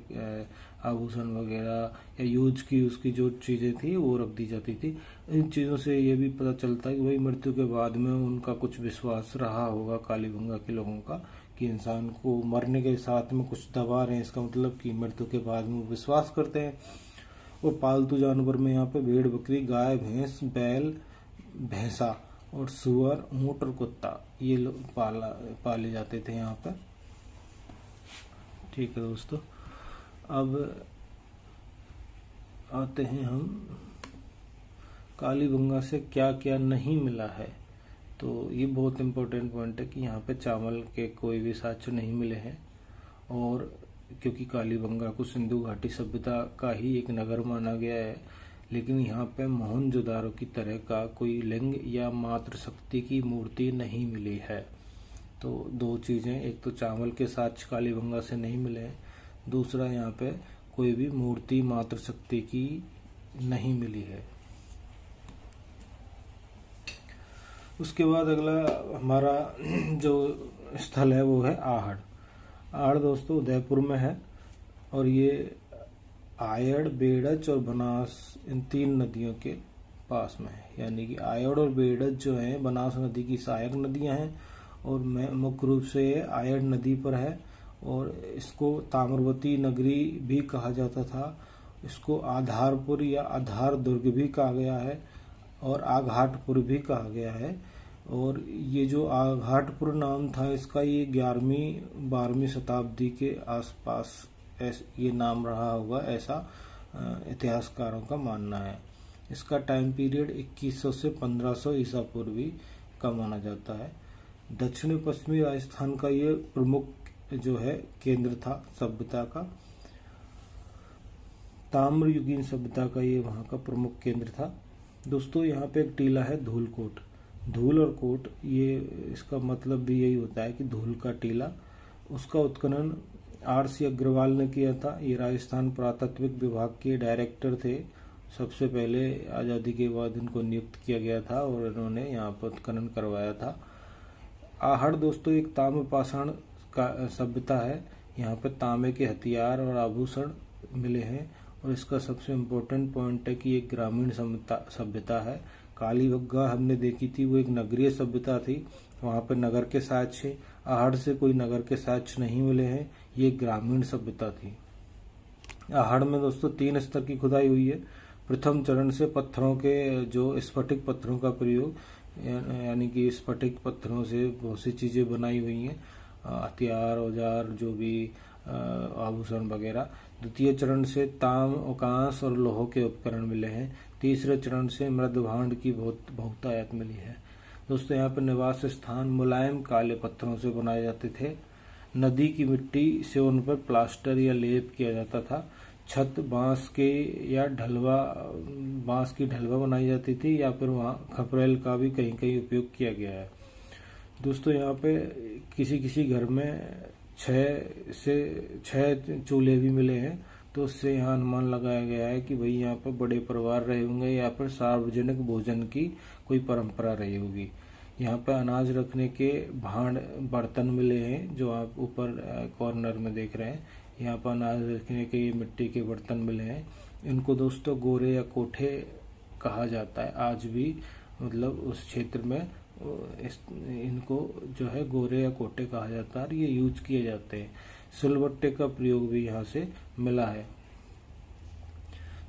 आभूषण वगैरह या यूज की उसकी जो चीज़ें थी वो रख दी जाती थी। इन चीज़ों से ये भी पता चलता है कि भाई मृत्यु के बाद में उनका कुछ विश्वास रहा होगा कालीबंगा के लोगों का, कि इंसान को मरने के साथ में कुछ दबा रहे हैं, इसका मतलब कि मृत्यु के बाद में वो विश्वास करते हैं। और पालतू जानवर में यहाँ पे भेड़, बकरी, गाय, भैंस, बैल, भैंसा और सुअर, ऊंट और कुत्ता ये लोग पाले जाते थे यहाँ पे। ठीक है दोस्तों, अब आते हैं हम कालीबंगा से क्या क्या नहीं मिला है। तो ये बहुत इम्पोर्टेंट पॉइंट है कि यहाँ पे चावल के कोई भी साक्ष्य नहीं मिले हैं, और क्योंकि कालीबंगा को सिंधु घाटी सभ्यता का ही एक नगर माना गया है, लेकिन यहाँ पे मोहनजोदारो की तरह का कोई लिंग या मातृशक्ति की मूर्ति नहीं मिली है। तो 2 चीज़ें, एक तो चावल के साक्ष्य कालीबंगा से नहीं मिले हैं, दूसरा यहाँ पे कोई भी मूर्ति मातृशक्ति की नहीं मिली है। उसके बाद अगला हमारा जो स्थल है वो है आहड़। आहड़ दोस्तों उदयपुर में है, और ये आयड़, बेड़च और बनास इन 3 नदियों के पास में है। यानी कि आयड़ और बेड़च जो है बनास नदी की सहायक नदियां हैं, और मुख्य रूप से ये आयड़ नदी पर है। और इसको ताम्रवती नगरी भी कहा जाता था। इसको आधारपुर या आधार दुर्ग भी कहा गया है, और आघाटपुर भी कहा गया है। और ये जो आघाटपुर नाम था इसका, ये 11वीं 12वीं शताब्दी के आसपास ये नाम रहा होगा, ऐसा इतिहासकारों का मानना है। इसका टाइम पीरियड 2100 से 1500 ईसा पूर्वी का माना जाता है। दक्षिणी पश्चिमी राजस्थान का ये प्रमुख जो है केंद्र था सभ्यता का। ताम्रयुगीन सभ्यता का ये वहाँ का प्रमुख केंद्र था। दोस्तों यहाँ पे एक टीला है धूलकोट। धूल और कोट, ये इसका मतलब भी यही होता है कि धूल का टीला। उसका उत्खनन RC अग्रवाल ने किया था। ये राजस्थान पुरातत्विक विभाग के डायरेक्टर थे। सबसे पहले आज़ादी के बाद इनको नियुक्त किया गया था और इन्होंने यहाँ पर उत्खनन करवाया था। आहड़ दोस्तों एक ताम्रपाषाण का सभ्यता है। यहाँ पे तांबे के हथियार और आभूषण मिले हैं और इसका सबसे इम्पोर्टेंट पॉइंट है कि एक ग्रामीण सभ्यता है। कालीबंगा हमने देखी थी, वो एक नगरीय सभ्यता थी, वहाँ पे नगर के साक्ष्य। आहड़ से कोई नगर के साक्ष्य नहीं मिले हैं, ये ग्रामीण सभ्यता थी। आहड़ में दोस्तों 3 स्तर की खुदाई हुई है। प्रथम चरण से पत्थरों के जो स्फटिक पत्थरों का प्रयोग, यानी कि स्फटिक पत्थरों से बहुत सी चीजें बनाई हुई हैं, हथियार, औजार, जो भी आभूषण वगैरह। द्वितीय चरण से ताम, कांस और लोह के उपकरण मिले हैं। तीसरे चरण से मृद भांड की बहुतायत मिली है। दोस्तों यहाँ पर निवास स्थान मुलायम काले पत्थरों से बनाए जाते थे। नदी की मिट्टी से उन पर प्लास्टर या लेप किया जाता था। छत बांस की ढलवा बनाई जाती थी या फिर वहाँ खपरेल का भी कहीं कहीं उपयोग किया गया है। दोस्तों यहाँ पे किसी घर में 6 चूल्हे भी मिले हैं, तो उससे यहाँ अनुमान लगाया गया है कि भाई यहाँ पर बड़े परिवार रहे होंगे या फिर सार्वजनिक भोजन की कोई परंपरा रही होगी। यहाँ पर अनाज रखने के बर्तन मिले हैं, जो आप ऊपर कॉर्नर में देख रहे हैं। यहाँ पर अनाज रखने के मिट्टी के बर्तन मिले हैं। इनको दोस्तों गोरे या कोठे कहा जाता है आज भी, मतलब उस क्षेत्र में इनको जो है गोरे या कोटे कहा जाता है, ये यूज किए जाते हैं। सिलबट्टे का प्रयोग भी यहाँ से मिला है।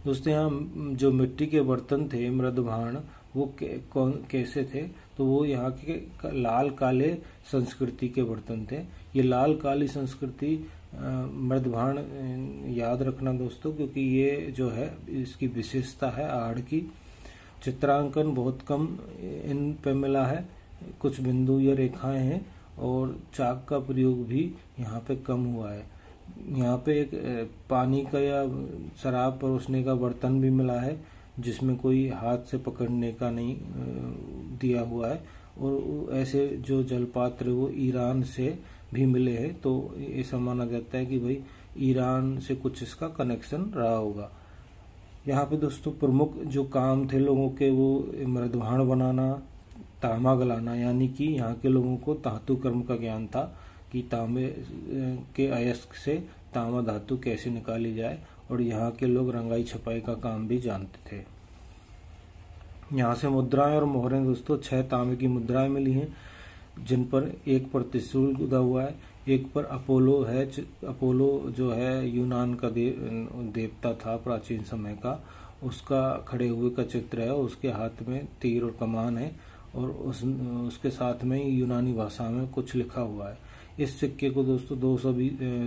दोस्तों यहाँ जो मिट्टी के बर्तन थे मृदभांड, वो कैसे थे, तो वो यहाँ के लाल काले संस्कृति के बर्तन थे। ये लाल काली संस्कृति मृदभांड याद रखना दोस्तों, क्योंकि ये जो है इसकी विशेषता है आहड़ की। चित्रांकन बहुत कम इन पे मिला है, कुछ बिंदु या रेखाएं हैं और चाक का प्रयोग भी यहाँ पे कम हुआ है। यहाँ पे एक पानी का या शराब परोसने का बर्तन भी मिला है, जिसमें कोई हाथ से पकड़ने का नहीं दिया हुआ है। और ऐसे जो जलपात्र वो ईरान से भी मिले हैं, तो ऐसा माना जाता है कि भाई ईरान से कुछ इसका कनेक्शन रहा होगा। यहाँ पे दोस्तों प्रमुख जो काम थे लोगों के, वो मृदभांड बनाना, तांबा गलाना, यानी कि यहाँ के लोगों को धातु कर्म का ज्ञान था कि तांबे के अयस्क से तांबा धातु कैसे निकाली जाए, और यहाँ के लोग रंगाई छपाई का काम भी जानते थे। यहाँ से मुद्राएं और मोहरें दोस्तों 6 तांबे की मुद्राएं मिली हैं, जिन पर एक पर त्रिशूल गुदा हुआ है, एक पर अपोलो है। अपोलो जो है यूनान का देवता था प्राचीन समय का, उसका खड़े हुए का चित्र है। उसके हाथ में तीर और कमान है और उसके साथ में यूनानी भाषा में कुछ लिखा हुआ है। इस सिक्के को दोस्तों 200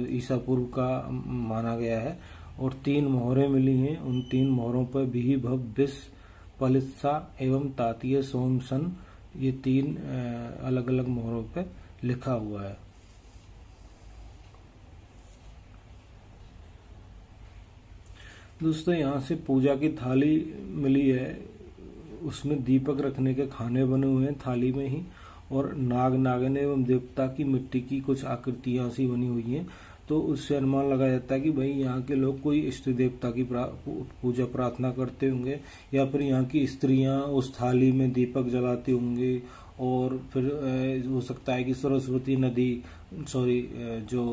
ईसा पूर्व का माना गया है और 3 मोहरें मिली हैं। उन 3 मोहरों पर भी भव बिस पलित्सा एवं तातीय सोमसन, ये 3 अलग अलग मोहरों पर लिखा हुआ है। दोस्तों यहाँ से पूजा की थाली मिली है, उसमें दीपक रखने के खाने बने हुए हैं थाली में ही, और नाग नागिन एवं देवता की मिट्टी की कुछ आकृतियां सी बनी हुई हैं। तो उससे अनुमान लगाया जाता है कि भाई यहाँ के लोग कोई इष्ट देवता की पूजा प्रार्थना करते होंगे, या फिर यहाँ की स्त्रियां उस थाली में दीपक जलाती होंगी। और फिर हो सकता है कि सरस्वती नदी, जो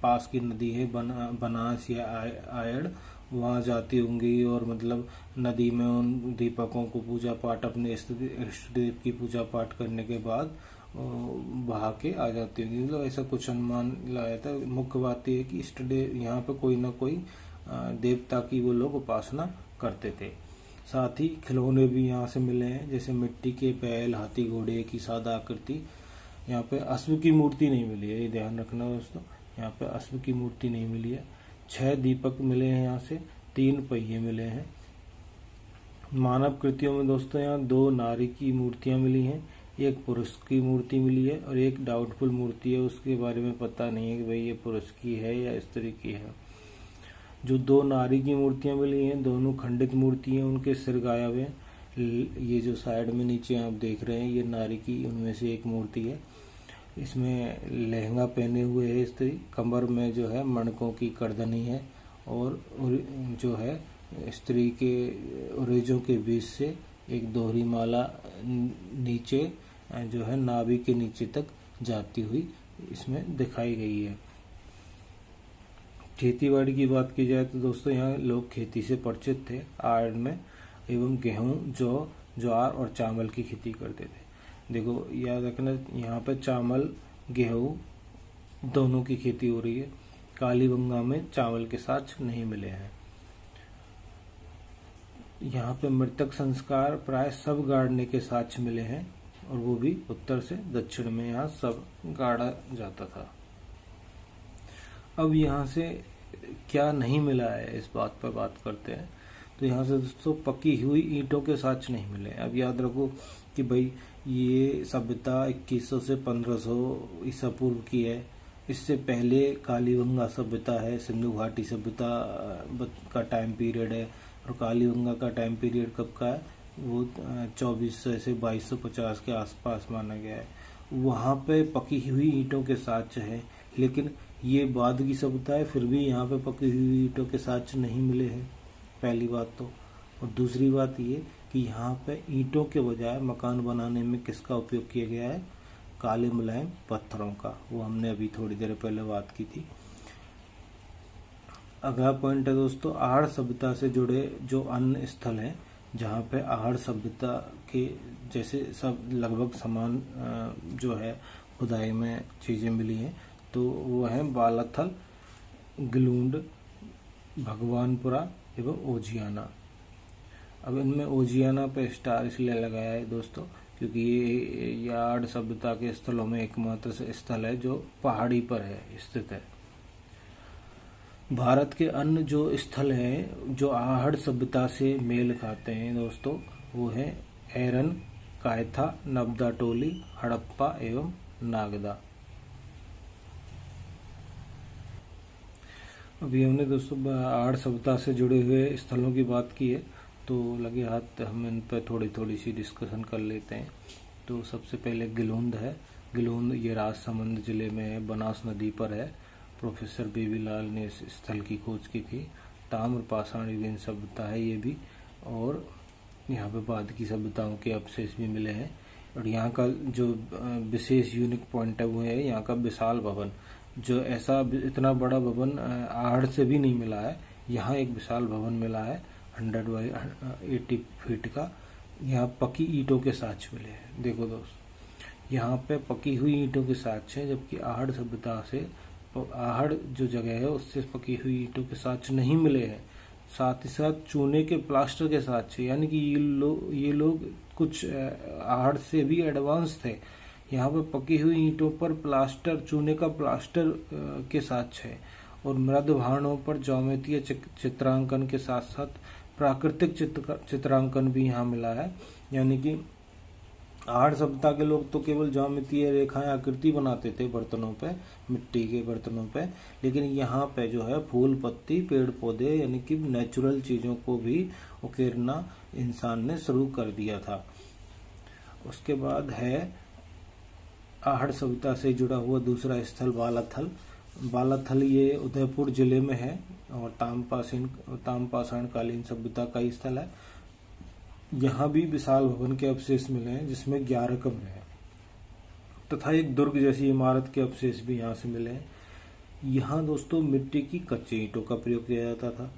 पास की नदी है बनास या आयड़, वहाँ जाती होंगी और मतलब नदी में उन दीपकों को पूजा पाठ, अपने इष्ट देव की पूजा पाठ करने के बाद बहा के आ जाती होंगी। मतलब ऐसा कुछ अनुमान लगाया था। मुख्य बात यह है कि इष्ट देव यहाँ पे कोई ना कोई देवता की वो लोग उपासना करते थे। साथ ही खिलौने भी यहाँ से मिले हैं, जैसे मिट्टी के बैल, हाथी, घोड़े की सादा आकृति। यहाँ पे अश्व की मूर्ति नहीं मिली है, ये ध्यान रखना दोस्तों, यहाँ पे अश्व की मूर्ति नहीं मिली है। 6 दीपक मिले हैं यहाँ से, 3 पहिए मिले हैं। मानव कृतियों में दोस्तों यहाँ 2 नारी की मूर्तियां मिली हैं, एक पुरुष की मूर्ति मिली है और एक डाउटफुल मूर्ति है, उसके बारे में पता नहीं है कि भाई ये पुरुष की है या स्त्री की है। जो 2 नारी की मूर्तियां मिली हैं, दोनों खंडित मूर्ति हैं, उनके सिर गायब हैं। ये जो साइड में नीचे आप देख रहे हैं, ये नारी की उनमें से एक मूर्ति है। इसमें लहंगा पहने हुए है स्त्री, कमर में जो है मणकों की करदनी है और जो है स्त्री के उरेजों के बीच से एक दोहरी माला नीचे जो है नाभि के नीचे तक जाती हुई इसमें दिखाई गई है। खेतीबाड़ी की बात की जाए तो दोस्तों यहाँ लोग खेती से परिचित थे। आयरन में एवं गेहूं, जौ, ज्वार और चावल की खेती करते थे। देखो याद रखना, यहाँ पे चावल गेहूं दोनों की खेती हो रही है। कालीबंगा में चावल के साक्ष नहीं मिले हैं। यहाँ पे मृतक संस्कार प्राय सब गाड़ने के साक्ष्य मिले हैं और वो भी उत्तर से दक्षिण में यहाँ सब गाड़ा जाता था। अब यहाँ से क्या नहीं मिला है इस बात पर बात करते हैं। तो यहाँ से दोस्तों पकी हुई ईंटों के साक्ष्य नहीं मिले। अब याद रखो कि भाई ये सभ्यता 2100 से 1500 ईसा पूर्व की है। इससे पहले कालीबंगा सभ्यता है, सिंधु घाटी सभ्यता का टाइम पीरियड है। और कालीबंगा का टाइम पीरियड कब का है, वो 2400 से 2250 के आसपास माना गया है। वहाँ पे पकी हुई ईंटों के साक्ष्य है, लेकिन ये बाद की सभ्यता है, फिर भी यहाँ पे पकी हुई ईंटों के साक्ष्य नहीं मिले हैं, पहली बात तो। और दूसरी बात ये कि यहाँ पे ईंटों के बजाय मकान बनाने में किसका उपयोग किया गया है, काले मुलायम पत्थरों का। वो हमने अभी थोड़ी देर पहले बात की थी। अगला पॉइंट है दोस्तों, आहड़ सभ्यता से जुड़े जो अन्य स्थल हैं जहाँ पे आहड़ सभ्यता के जैसे सब लगभग समान जो है खुदाई में चीजें मिली हैं, तो वो है बालाथल, गिलूंड, भगवानपुरा एवं ओजियाना। अब इनमें ओजियाना पे स्टार इसलिए लगाया है दोस्तों क्योंकि ये यार्ड सभ्यता के स्थलों में एकमात्र स्थल है जो पहाड़ी पर है स्थित है। भारत के अन्य जो स्थल हैं जो आहड़ सभ्यता से मेल खाते हैं दोस्तों, वो है एरन, कायथा, नब्दा टोली, हड़प्पा एवं नागदा। अभी हमने दोस्तों आहड़ सभ्यता से जुड़े हुए स्थलों की बात की है, तो लगे हाथ हम इन पर थोड़ी सी डिस्कशन कर लेते हैं। तो सबसे पहले गिलूंद है। गिलूंद ये राजसमंद जिले में है, बनास नदी पर है। प्रोफेसर बेबीलाल ने इस स्थल की खोज की थी। ताम्र पाषाण युगीन सभ्यता है ये भी, और यहाँ पे बाद की सभ्यताओं के अवशेष भी मिले हैं। और यहाँ का जो विशेष यूनिक पॉइंट है वो है यहाँ का विशाल भवन। जो ऐसा इतना बड़ा भवन आहड़ से भी नहीं मिला है, यहाँ एक विशाल भवन मिला है 100 बाई 80 फीट का। यहाँ पकी ईंटों के साक्ष्य मिले हैं। देखो दोस्त, यहाँ पे पकी हुई ईंटों के साक्ष्य है, जबकि आहड़ सभ्यता से आहड़ जो जगह है उससे पकी हुई ईंटों के साक्ष्य नहीं मिले हैं। साथ ही साथ चूने के प्लास्टर के साक्ष्य, यानी कि ये लोग कुछ आहड़ से भी एडवांस थे। यहाँ पे पकी हुई ईंटों पर प्लास्टर, चूने का प्लास्टर के साक्ष्य है। और मृद भाणों पर ज्योमेत्रीय चित्रांकन के साथ साथ प्राकृतिक चित्रांकन भी यहाँ मिला है। यानी कि आहड़ सभ्यता के लोग तो केवल ज्योमेत्रीय रेखाएं, आकृति बनाते थे बर्तनों पे, मिट्टी के बर्तनों पे, लेकिन यहाँ पे जो है फूल पत्ती, पेड़ पौधे, यानी कि नेचुरल चीजों को भी उकेरना इंसान ने शुरू कर दिया था। उसके बाद है आहड़ सभ्यता से जुड़ा हुआ दूसरा स्थल बालाथल। बालाथल ये उदयपुर जिले में है और ताम्रपाषाण कालीन सभ्यता का स्थल है। यहाँ भी विशाल भवन के अवशेष मिले हैं जिसमें 11 कमरे हैं तथा एक दुर्ग जैसी इमारत के अवशेष भी यहाँ से मिले हैं। यहाँ दोस्तों मिट्टी की कच्ची ईंटों का प्रयोग किया जाता था।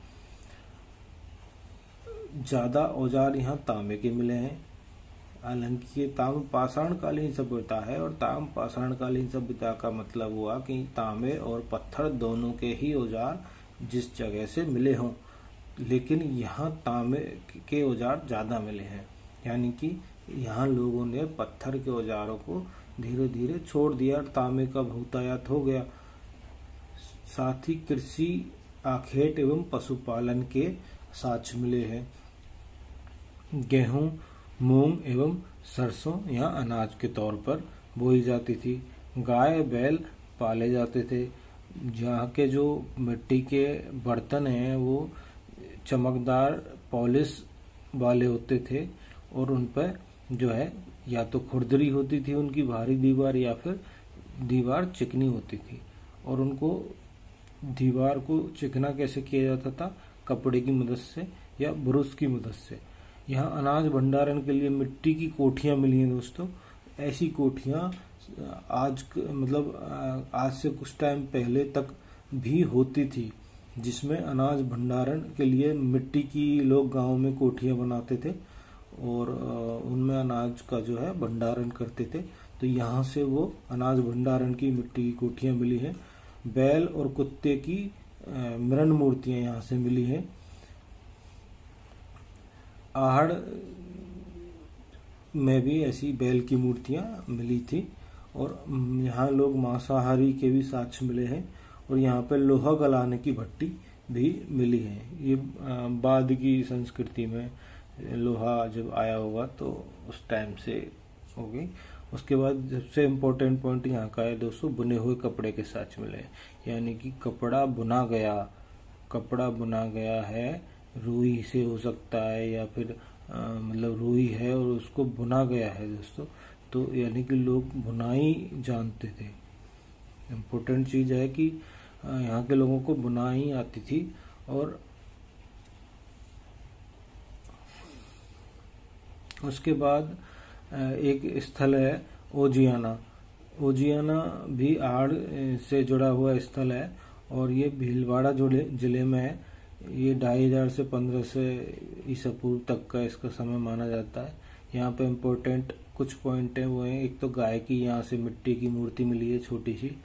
ज्यादा औजार यहाँ तांबे के मिले हैं। हालांकि ये ताम्रपाषाण कालीन सभ्यता है और ताम्रपाषाण कालीन सभ्यता का मतलब हुआ कि तांबे और पत्थर दोनों के ही औजार जिस जगह से मिले हों, लेकिन यहाँ तांबे के औजार ज्यादा मिले हैं। यानी कि यहाँ लोगों ने पत्थर के औजारों को धीरे धीरे छोड़ दिया और तांबे का बहुतायात हो गया। साथ ही कृषि, आखेट एवं पशुपालन के साक्ष्य मिले हैं। गेहूं, मूंग एवं सरसों यहाँ अनाज के तौर पर बोई जाती थी। गाय बैल पाले जाते थे। यहाँ के जो मिट्टी के बर्तन हैं वो चमकदार पॉलिश वाले होते थे और उन पर जो है या तो खुरदरी होती थी उनकी भारी दीवार या फिर दीवार चिकनी होती थी और उनको दीवार को चिकना कैसे किया जाता था, कपड़े की मदद से या ब्रश की मदद से। यहाँ अनाज भंडारण के लिए मिट्टी की कोठियाँ मिली हैं दोस्तों। ऐसी कोठियाँ आज से कुछ टाइम पहले तक भी होती थी, जिसमें अनाज भंडारण के लिए मिट्टी की लोग गांव में कोठियाँ बनाते थे और उनमें अनाज का जो है भंडारण करते थे। तो यहाँ से वो अनाज भंडारण की मिट्टी की कोठियाँ मिली हैं। बैल और कुत्ते की मृण मूर्तियाँ यहाँ से मिली हैं। आहड़ में भी ऐसी बैल की मूर्तियाँ मिली थी और यहाँ लोग मांसाहारी के भी साक्ष्य मिले हैं और यहाँ पे लोहा गलाने की भट्टी भी मिली है। ये बाद की संस्कृति में लोहा जब आया होगा तो उस टाइम से हो गई। उसके बाद सबसे इम्पोर्टेंट पॉइंट यहाँ का है दोस्तों, बुने हुए कपड़े के साक्ष्य मिले हैं। यानी कि कपड़ा बुना गया है, रुई से हो सकता है या फिर रुई है और उसको बुना गया है दोस्तों। तो यानी कि लोग बुनाई जानते थे। इम्पोर्टेंट चीज़ है कि यहाँ के लोगों को बुनाई आती थी। और उसके बाद एक स्थल है ओजियाना। ओजियाना भी आहड़ से जुड़ा हुआ स्थल है और ये भीलवाड़ा जिले में है। ये 2500 से 1500 ईसा पूर्व तक का इसका समय माना जाता है। यहाँ पे इम्पोर्टेंट कुछ पॉइंट हैं, वो हैं एक तो गाय की यहाँ से मिट्टी की मूर्ति मिली है छोटी सी।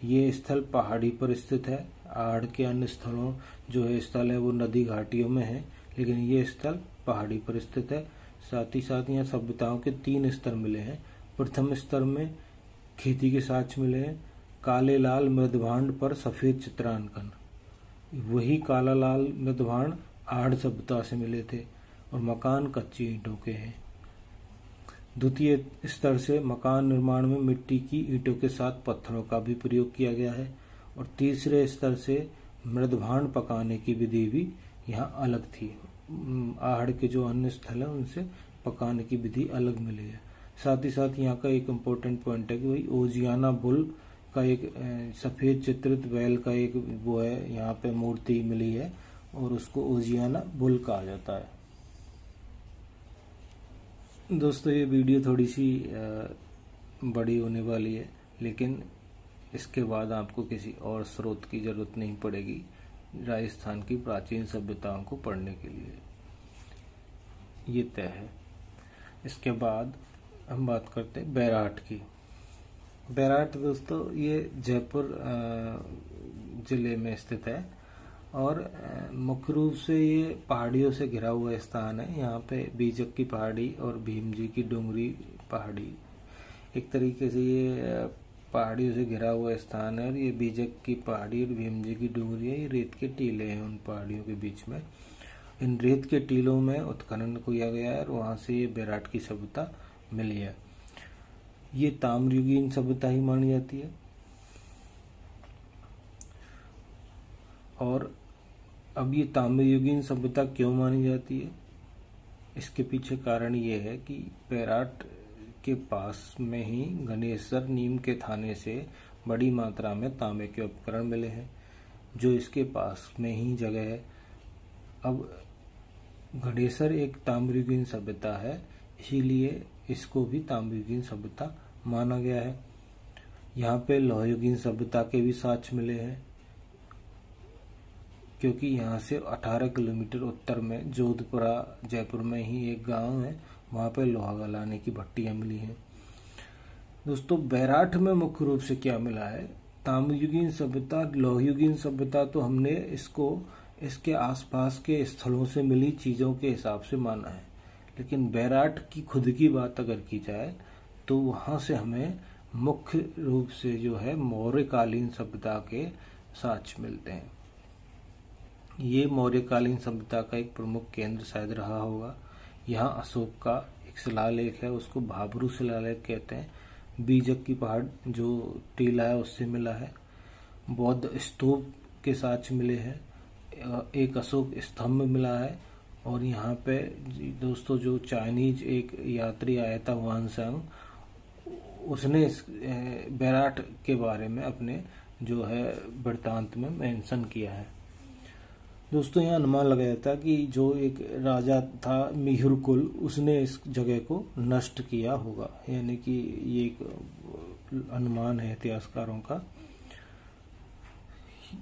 ये स्थल पहाड़ी पर स्थित है। आहड़ के अन्य स्थलों जो है स्थल है वो नदी घाटियों में है, लेकिन ये स्थल पहाड़ी पर स्थित है। साथ ही साथ यहाँ सभ्यताओं के 3 स्तर मिले हैं। प्रथम स्तर में खेती के साक्ष्य मिले हैं। काले लाल मृदभांड पर सफेद चित्रांकन, वही काला लाल मृदभांड आहड़ सभ्यता से मिले थे और मकान कच्ची ईंटों के हैं। द्वितीय स्तर से मकान निर्माण में मिट्टी की ईंटों के साथ पत्थरों का भी प्रयोग किया गया है। और तीसरे स्तर से मृदभांड पकाने की विधि भी यहाँ अलग थी। आहड़ के जो अन्य स्थल है उनसे पकाने की विधि अलग मिली है। साथ ही साथ यहाँ का एक इम्पोर्टेंट पॉइंट है कि भाई ओजियाना बुल का एक सफेद चित्रित बैल का एक वो है, यहाँ पे मूर्ति मिली है और उसको ओजियाना बुल कहा जाता है। दोस्तों ये वीडियो थोड़ी सी बड़ी होने वाली है, लेकिन इसके बाद आपको किसी और स्रोत की जरूरत नहीं पड़ेगी राजस्थान की प्राचीन सभ्यताओं को पढ़ने के लिए, ये तय है। इसके बाद हम बात करते हैं बैराट की। बैराट दोस्तों ये जयपुर जिले में स्थित है और मुख्य रूप से ये पहाड़ियों से घिरा हुआ स्थान है। यहाँ पे बीजक की पहाड़ी और भीमजी की डूंगरी पहाड़ी, एक तरीके से ये पहाड़ियों से घिरा हुआ स्थान है। और ये बीजक की पहाड़ी और भीमजी की डूंगरी है, ये रेत के टीले हैं उन पहाड़ियों के बीच में। इन रेत के टीलों में उत्खनन किया गया है और वहाँ से ये बैराट की सभ्यता मिली है। ये ताम्रयुगीन सभ्यता ही मानी जाती है। और अब ये ताम्रयुगीन सभ्यता क्यों मानी जाती है, इसके पीछे कारण ये है कि बैराट के पास में ही गणेशर नीम के थाने से बड़ी मात्रा में तांबे के उपकरण मिले हैं, जो इसके पास में ही जगह है। अब गणेशर एक ताम्रयुगीन सभ्यता है, इसीलिए इसको भी ताम्रयुगीन सभ्यता माना गया है। यहाँ पे लौहयुगीन सभ्यता के भी साक्ष्य मिले हैं, क्योंकि यहाँ से 18 किलोमीटर उत्तर में जोधपुरा जयपुर में ही एक गांव है, वहाँ पे लोहा गलाने की भट्टियाँ मिली हैं। दोस्तों बैराट में मुख्य रूप से क्या मिला है, ताम्रयुगीन सभ्यता, लौहयुगीन सभ्यता तो हमने इसको इसके आसपास के स्थलों से मिली चीज़ों के हिसाब से माना है, लेकिन बैराट की खुद की बात अगर की जाए तो वहाँ से हमें मुख्य रूप से जो है मौर्यकालीन सभ्यता के साक्ष्य मिलते हैं। ये मौर्यकालीन सभ्यता का एक प्रमुख केंद्र शायद रहा होगा। यहाँ अशोक का एक शिलालेख है, उसको भाबरू शिलालेख कहते हैं। बीजक की पहाड़ जो टीला है उससे मिला है। बौद्ध स्तूप के साक्ष्य मिले हैं। एक अशोक स्तंभ मिला है। और यहाँ पे दोस्तों जो चाइनीज एक यात्री आया था वानसांग, उसने इस बैराट के बारे में अपने जो है वृत्तांत में मेंशन किया है। दोस्तों यहाँ अनुमान लगाया था कि जो एक राजा था मिहिरकुल, उसने इस जगह को नष्ट किया होगा, यानी कि ये एक अनुमान है इतिहासकारों का।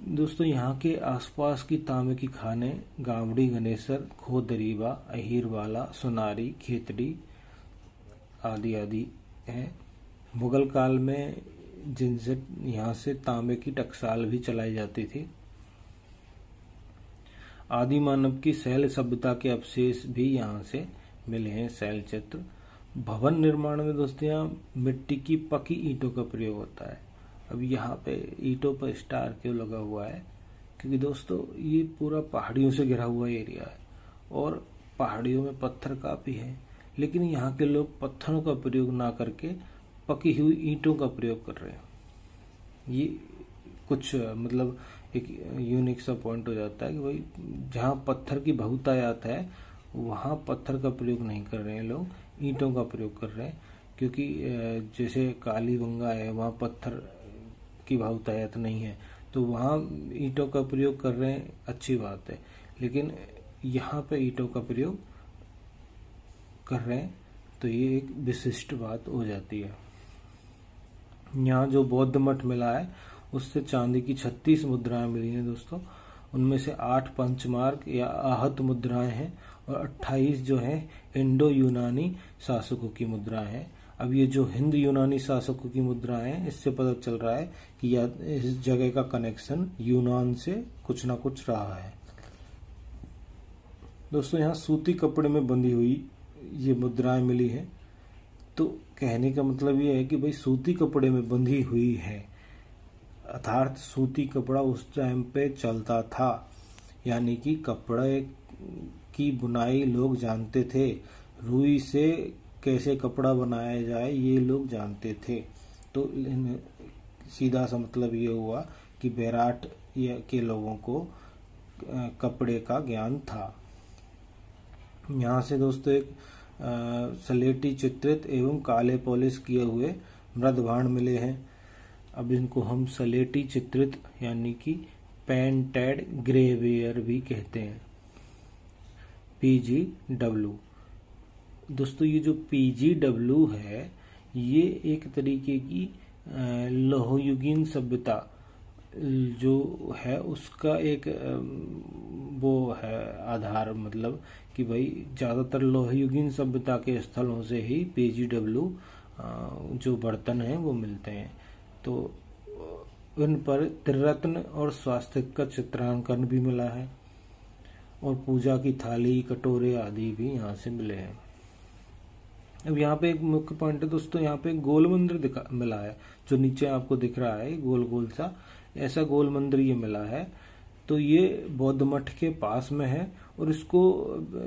दोस्तों यहाँ के आसपास की तांबे की खानें गावड़ी, गणेसर, खोदरीबा, अहीरवाला, सोनारी, खेतड़ी आदि आदि हैं। मुगल काल में जिनसे यहाँ से तांबे की टकसाल भी चलाई जाती थी। आदि मानव की शैल सभ्यता के अवशेष भी यहाँ से मिले हैं, शैल चित्र। भवन निर्माण में दोस्तों यहाँ मिट्टी की पकी ईंटों का प्रयोग होता है। अब यहाँ पे ईंटों पर स्टार क्यों लगा हुआ है, क्योंकि दोस्तों ये पूरा पहाड़ियों से घिरा हुआ एरिया है और पहाड़ियों में पत्थर काफी है, लेकिन यहाँ के लोग पत्थरों का प्रयोग ना करके पकी हुई ईंटों का प्रयोग कर रहे हैं। ये कुछ मतलब एक यूनिक सा पॉइंट हो जाता है कि भाई जहाँ पत्थर की बहुतायत है वहाँ पत्थर का प्रयोग नहीं कर रहे हैं लोग, ईंटों का प्रयोग कर रहे हैं। क्योंकि जैसे कालीबंगा है वहाँ पत्थर की बहुतायत नहीं है, तो वहाँ ईंटों का प्रयोग कर रहे हैं, अच्छी बात है। लेकिन यहाँ पे ईंटों का प्रयोग कर रहे हैं तो ये एक विशिष्ट बात हो जाती है। यहाँ जो बौद्ध मठ मिला है उससे चांदी की 36 मुद्राएं मिली हैं दोस्तों। उनमें से 8 पंचमार्क या आहत मुद्राएं हैं और 28 जो है इंडो यूनानी शासकों की मुद्राएं हैं। अब ये जो हिंद यूनानी शासकों की मुद्राएं हैं, इससे पता चल रहा है कि इस जगह का कनेक्शन यूनान से कुछ ना कुछ रहा है। दोस्तों यहाँ सूती कपड़े में बंधी हुई ये मुद्राएं मिली हैं, तो कहने का मतलब ये है कि भाई सूती कपड़े में बंधी हुई है, अर्थात सूती कपड़ा उस टाइम पे चलता था, यानी कि कपड़े की बुनाई लोग जानते थे। रुई से कैसे कपड़ा बनाया जाए ये लोग जानते थे। तो सीधा सा मतलब ये हुआ कि बैराट के लोगों को कपड़े का ज्ञान था। यहाँ से दोस्तों एक सलेटी चित्रित एवं काले पॉलिश किए हुए मृदभांड मिले हैं। अब इनको हम सलेटी चित्रित यानी कि पेंटेड ग्रेवेयर भी कहते हैं, PGW। दोस्तों ये जो PGW है ये एक तरीके की लोहयुगीन सभ्यता जो है उसका एक वो है आधार, मतलब कि भाई ज़्यादातर लोहयुगीन सभ्यता के स्थलों से ही PGW जो बर्तन हैं वो मिलते हैं। तो इन पर त्रिरत्न और स्वास्तिक का चित्रांकन भी मिला है और पूजा की थाली, कटोरे आदि भी यहाँ से मिले हैं। अब यहाँ पे एक मुख्य पॉइंट है दोस्तों, यहाँ पे गोल मंदिर मिला है, जो नीचे आपको दिख रहा है गोल गोल सा, ऐसा गोल मंदिर ये मिला है। तो ये बौद्ध मठ के पास में है और इसको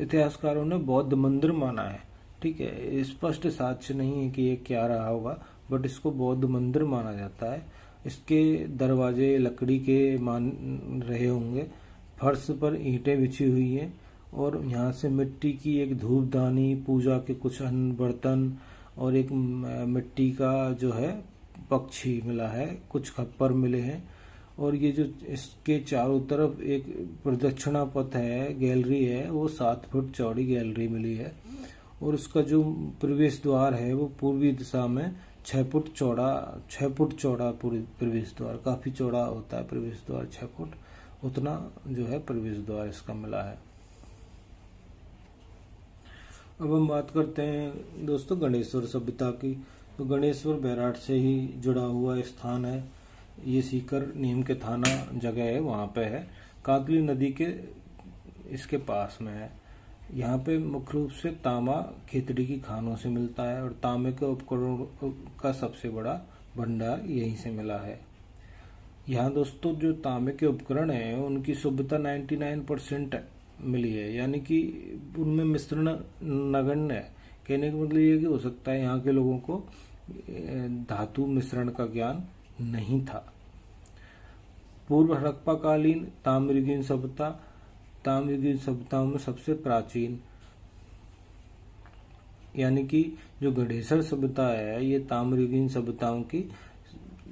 इतिहासकारों ने बौद्ध मंदिर माना है। ठीक है, स्पष्ट साक्ष्य नहीं है कि ये क्या रहा होगा, बट इसको बौद्ध मंदिर माना जाता है। इसके दरवाजे लकड़ी के मान रहे होंगे, फर्श पर ईंटें बिछी हुई हैं और यहाँ से मिट्टी की एक धूपदानी, पूजा के कुछ अन्य बर्तन और एक मिट्टी का जो है पक्षी मिला है, कुछ खप्पर मिले हैं। और ये जो इसके चारों तरफ एक प्रदक्षिणा पथ है, गैलरी है, वो 7 फुट चौड़ी गैलरी मिली है और उसका जो प्रवेश द्वार है वो पूर्वी दिशा में 6 फुट चौड़ा प्रवेश द्वार, काफी चौड़ा होता है प्रवेश द्वार, 6 फुट उतना जो है प्रवेश द्वार इसका मिला है। अब हम बात करते हैं दोस्तों गणेश्वर सभ्यता की। तो गणेश्वर बैराट से ही जुड़ा हुआ स्थान है। ये सीकर नीम के थाना जगह है, वहाँ पे है, काकली नदी के इसके पास में है। यहाँ पे मुख्य रूप से तांबा खेतड़ी की खानों से मिलता है और तांबे के उपकरणों का सबसे बड़ा भंडार यहीं से मिला है। यहाँ दोस्तों जो तांबे के उपकरण हैं उनकी शुद्धता 99% मिली है, यानी कि उनमें मिश्रण नगण्य है। कहने का मतलब ये कि हो सकता है यहाँ के लोगों को धातु मिश्रण का ज्ञान नहीं था। पूर्व हड़प्पा कालीन ताम्रयुगीन सभ्यता, ताम्रयुगीन सभ्यताओं में सबसे प्राचीन यानी कि जो गढ़ेसर सभ्यता है ये ताम्रयुगीन सभ्यताओं की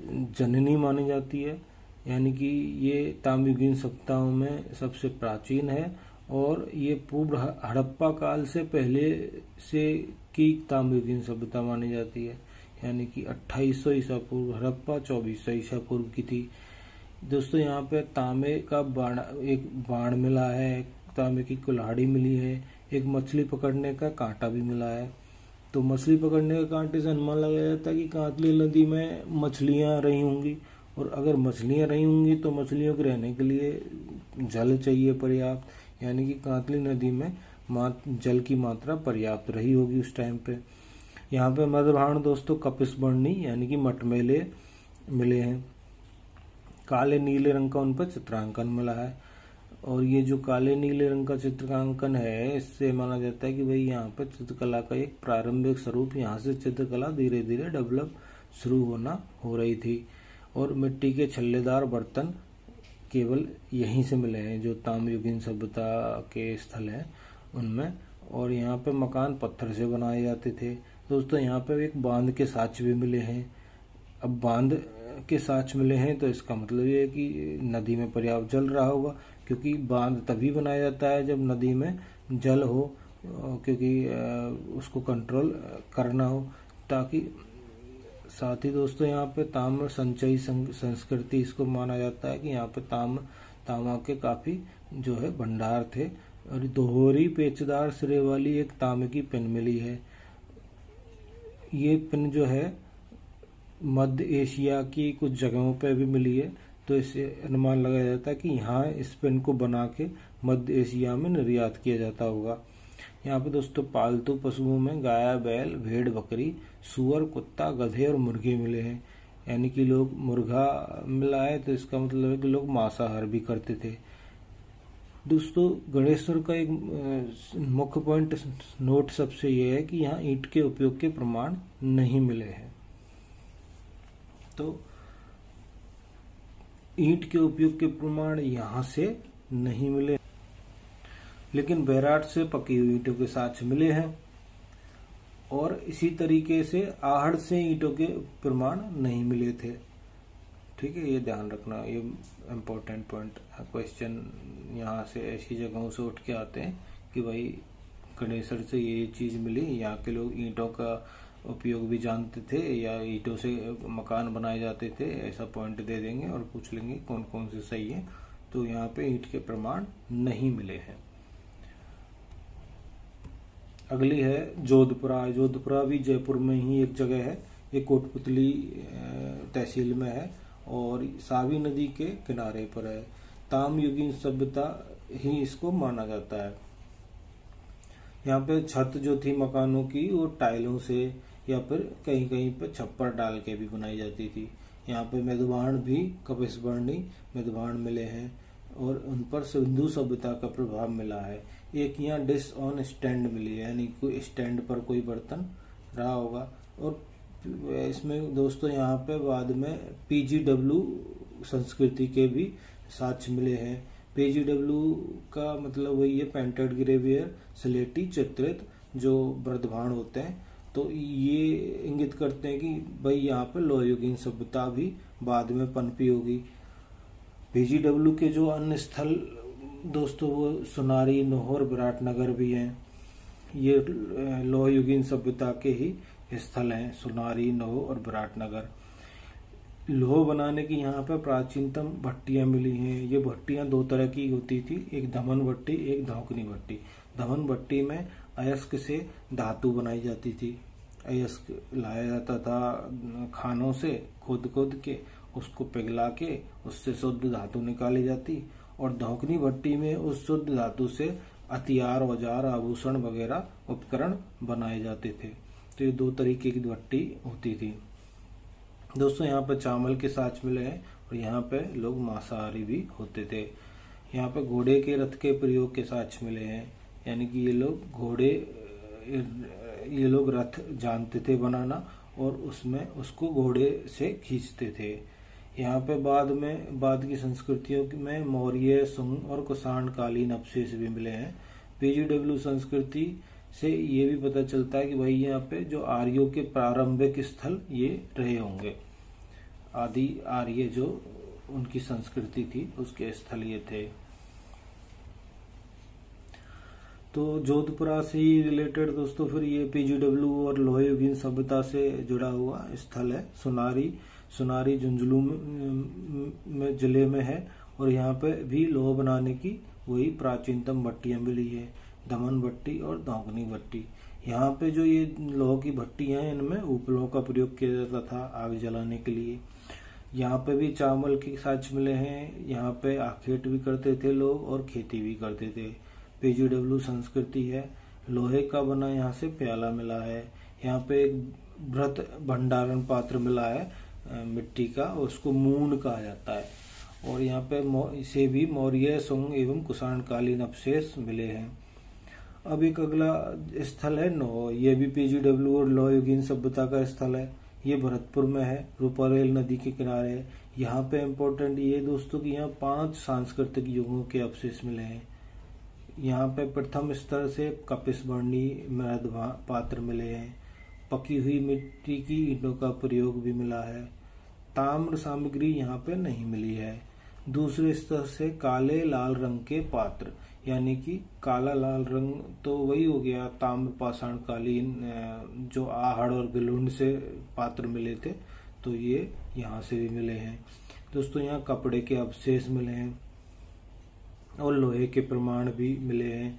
जननी मानी जाती है। यानी कि ये ताम्रयुगीन सभ्यताओं में सबसे प्राचीन है और ये पूर्व हड़प्पा काल से पहले से की ताम्रयुगीन सभ्यता मानी जाती है। यानी कि 2800 ईसा पूर्व हड़प्पा, 2400 ईसा पूर्व की थी। दोस्तों यहाँ पे तांबे का एक बाण मिला है, तांबे की कुल्हाड़ी मिली है, एक मछली पकड़ने का कांटा भी मिला है। तो मछली पकड़ने के कांटे से अनुमान लगाया जाता है कि कांतली नदी में मछलियां रही होंगी, और अगर मछलियां रही होंगी तो मछलियों के रहने के लिए जल चाहिए पर्याप्त। यानी कि कांतली नदी में जल की मात्रा पर्याप्त रही होगी उस टाइम पे। यहाँ पे मध्यभाण दोस्तों कपिसबर्णी यानी कि मटमैले मिले हैं। काले नीले रंग का उन पर चित्रांकन मिला है, और ये जो काले नीले रंग का चित्रांकन है इससे माना जाता है कि भाई यहाँ पर चित्रकला का एक प्रारंभिक स्वरूप, यहाँ से चित्रकला धीरे धीरे डेवलप शुरू हो रही थी। और मिट्टी के छल्लेदार बर्तन केवल यहीं से मिले हैं जो ताम्रयुगीन सभ्यता के स्थल हैं उनमें। और यहाँ पे मकान पत्थर से बनाए जाते थे। दोस्तों यहाँ पे एक बांध के साक्ष्य भी मिले हैं। अब बांध के साक्ष्य मिले हैं तो इसका मतलब ये है कि नदी में पर्याप्त जल रहा होगा, क्योंकि बांध तभी बनाया जाता है जब नदी में जल हो, क्योंकि उसको कंट्रोल करना हो। ताकि साथ ही दोस्तों यहाँ पे ताम्र संचयी संस्कृति इसको माना जाता है कि यहाँ पे तांबा के काफी जो है भंडार थे। और दोहरी पेचदार सिरे वाली एक तांबे की पिन मिली है। ये पिन जो है मध्य एशिया की कुछ जगहों पे भी मिली है, तो इससे अनुमान लगाया जाता है कि यहाँ इस पिन को बना के मध्य एशिया में निर्यात किया जाता होगा। यहाँ पे दोस्तों पालतू पशुओं में गाय, बैल, भेड़, बकरी, सुअर, कुत्ता, गधे और मुर्गे मिले हैं। यानी कि लोग मुर्गा मिला है तो इसका मतलब है कि लोग मांसाहार भी करते थे। दोस्तों गणेश्वर का एक मुख्य पॉइंट नोट सबसे ये है कि यहाँ ईंट के उपयोग के प्रमाण नहीं मिले हैं। तो ईंट के उपयोग के प्रमाण यहाँ से नहीं मिले, लेकिन बैराट से पकी हुई ईंटों के साक्ष्य मिले हैं। और इसी तरीके से आहड़ से ईंटों के प्रमाण नहीं मिले थे। ठीक है, ये ध्यान रखना, ये इम्पोर्टेंट पॉइंट। क्वेश्चन यहाँ से ऐसी जगहों से उठ के आते हैं कि भाई गणेशर से ये चीज मिली, यहाँ के लोग ईंटों का उपयोग भी जानते थे या ईंटों से मकान बनाए जाते थे, ऐसा पॉइंट दे देंगे और पूछ लेंगे कौन कौन से सही है। तो यहाँ पे ईंट के प्रमाण नहीं मिले हैं। अगली है जोधपुरा। जोधपुरा भी जयपुर में ही एक जगह है, ये कोटपुतली तहसील में है और सावी नदी के किनारे पर है। ताम्रयुगीन सभ्यता ही इसको माना जाता है। यहाँ पे छत जो थी मकानों की वो टाइलों से या फिर कहीं कहीं पे छप्पर डाल के भी बनाई जाती थी। यहाँ पे मेदवाण भी कपिसबर्णी मेदवाण मिले हैं और उन पर सिंधु सभ्यता का प्रभाव मिला है। एक यहाँ डिश ऑन स्टैंड मिली है, यानी कोई स्टैंड पर कोई बर्तन रहा होगा। और इसमें दोस्तों यहाँ पे बाद में पीजीडब्ल्यू संस्कृति के भी साक्ष्य मिले हैं। पीजीडब्ल्यू का मतलब वही है पेंटेड ग्रेवियर, स्लेटी चित्रित जो बृद्धभाण होते हैं। तो ये इंगित करते हैं कि भाई यहाँ पे लोहयुगीन सभ्यता भी बाद में पनपी होगी। पीजीडब्ल्यू के जो अन्य स्थल दोस्तों वो सुनारी, नोहर, विराटनगर भी हैं। ये लोहयुगीन सभ्यता के ही स्थल हैं, सुनारी, नोह और विराटनगर। लोह बनाने की यहाँ पे प्राचीनतम भट्टियां मिली हैं। ये भट्टियां दो तरह की होती थी, एक धमन भट्टी, एक धौकनी भट्टी। धमन भट्टी में अयस्क से धातु बनाई जाती थी। अयस्क लाया जाता था खानों से खोद खोद के, उसको पिघला के उससे शुद्ध धातु निकाली जाती। और धौकनी भट्टी में उस शुद्ध धातु से हथियार, औजार, आभूषण वगैरह उपकरण बनाए जाते थे। तो ये दो तरीके की भट्टी होती थी। दोस्तों यहाँ पे चावल के साक्ष्य मिले हैं और यहाँ पे लोग मांसाहारी भी होते थे। यहाँ पे घोड़े के रथ के प्रयोग के साक्ष्य मिले हैं, यानी कि ये लोग रथ जानते थे बनाना और उसमें उसको घोड़े से खींचते थे। यहाँ पे बाद की संस्कृतियों में मौर्य, सुंग और कुषाण कालीन अवशेष भी मिले हैं। पीजीडब्ल्यू संस्कृति से ये भी पता चलता है कि भाई यहाँ पे जो आर्यों के प्रारंभिक स्थल ये रहे होंगे। आदि आर्य जो उनकी संस्कृति थी उसके स्थल ये थे। तो जोधपुरा से ही रिलेटेड दोस्तों फिर ये पीजीडब्ल्यू और लोह युगीन सभ्यता से जुड़ा हुआ स्थल है। सुनारी झुंझुनू में जिले में है और यहाँ पे भी लोह बनाने की वही प्राचीनतम भट्टियां मिली है, दमन भट्टी और धौकनी भट्टी। यहाँ पे जो ये लोह की भट्टियां हैं इनमें उपलों का प्रयोग किया जाता था आग जलाने के लिए। यहाँ पे भी चावल के साक्ष्य मिले हैं। यहाँ पे आखेट भी करते थे लोग और खेती भी करते थे। पीजीडब्ल्यू संस्कृति है। लोहे का बना यहाँ से प्याला मिला है। यहाँ पे एक बृहत भंडारण पात्र मिला है मिट्टी का, उसको मूंड कहा जाता है। और यहाँ पे इसे भी मौर्य, सुंग एवं कुषाणकालीन अवशेष मिले हैं। अब एक अगला स्थल है नौ, ये भी पीजीडब्ल्यू और लोह युगीन सभ्यता का स्थल है। ये भरतपुर में है, रूपारेल नदी के किनारे है। यहाँ पे इम्पोर्टेंट ये दोस्तों कि यहाँ 5 सांस्कृतिक युगों के अवशेष मिले हैं। यहाँ पे प्रथम स्तर से कपिसवर्णी मृद पात्र मिले हैं। पकी हुई मिट्टी की ईंटों का प्रयोग भी मिला है। ताम्र सामग्री यहाँ पे नहीं मिली है। दूसरे स्तर से काले लाल रंग के पात्र, यानी कि काला लाल रंग तो वही हो गया ताम्र पाषाण कालीन जो आहड़ और गिलुंड से पात्र मिले थे, तो ये यहाँ से भी मिले हैं। दोस्तों यहाँ कपड़े के अवशेष मिले हैं और लोहे के प्रमाण भी मिले हैं।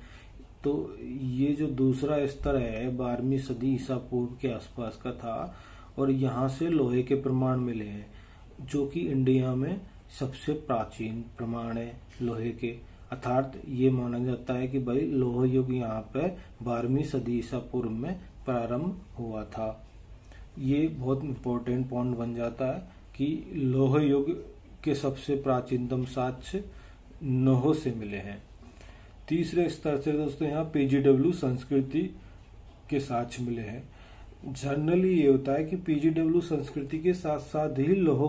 तो ये जो दूसरा स्तर है 12वीं सदी ईसा पूर्व के आसपास का था और यहाँ से लोहे के प्रमाण मिले हैं, जो कि इंडिया में सबसे प्राचीन प्रमाण है लोहे के। अर्थात ये माना जाता है कि भाई लोह युग यहाँ पे 12वीं सदी ईसा पूर्व में प्रारंभ हुआ था। ये बहुत इम्पोर्टेंट पॉइंट बन जाता है कि लोह युग के सबसे प्राचीनतम साक्ष्य नोह से मिले हैं। तीसरे स्तर से दोस्तों यहाँ पीजीडब्ल्यू संस्कृति के साक्ष्य मिले हैं। जनरली ये होता है कि पीजीडब्ल्यू संस्कृति के साथ साथ ही लोह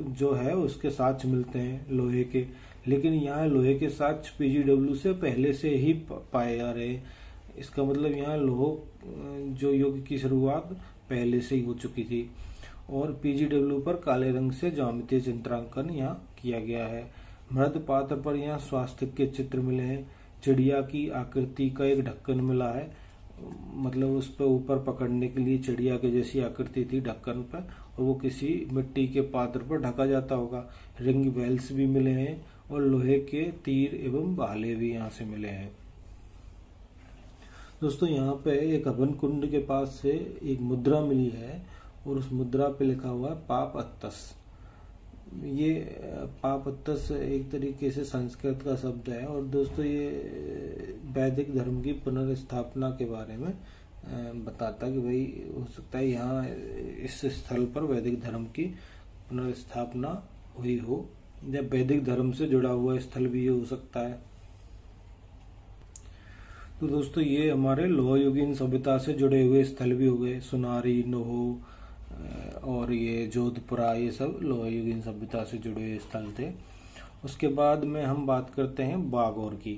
जो है उसके साक्ष्य मिलते हैं लोहे के, लेकिन यहाँ लोहे के साक्ष्य पीजीडब्ल्यू से पहले से ही पाए जा रहे हैं। इसका मतलब यहाँ लोह जो युग की शुरुआत पहले से ही हो चुकी थी। और पीजीडब्ल्यू पर काले रंग से ज्यामितीय चित्रांकन यहाँ किया गया है। मृद पात्र पर यहाँ स्वास्तिक के चित्र मिले हैं। चिड़िया की आकृति का एक ढक्कन मिला है, मतलब उस पर ऊपर पकड़ने के लिए चिड़िया के जैसी आकृति थी ढक्कन पर, और वो किसी मिट्टी के पात्र पर ढका जाता होगा। रिंग बेल्स भी मिले हैं और लोहे के तीर एवं भाले भी यहाँ से मिले हैं। दोस्तों यहाँ पे एक हवन कुंड के पास से एक मुद्रा मिली है और उस मुद्रा पे लिखा हुआ है पाप अत्तस। ये पाप अत्तस एक तरीके से संस्कृत का शब्द है और दोस्तों ये वैदिक धर्म की पुनर्स्थापना के बारे में बताता कि भाई हो सकता है यहाँ इस स्थल पर वैदिक धर्म की पुनर्स्थापना हुई हो, या वैदिक धर्म से जुड़ा हुआ स्थल भी ये हो सकता है। तो दोस्तों ये हमारे लोह युगीन सभ्यता से जुड़े हुए स्थल भी हो गए। सुनारी, नोह और ये जोधपुरा, ये सब लोह युगीन सभ्यता से जुड़े हुए स्थल थे। उसके बाद में हम बात करते हैं बागौर की।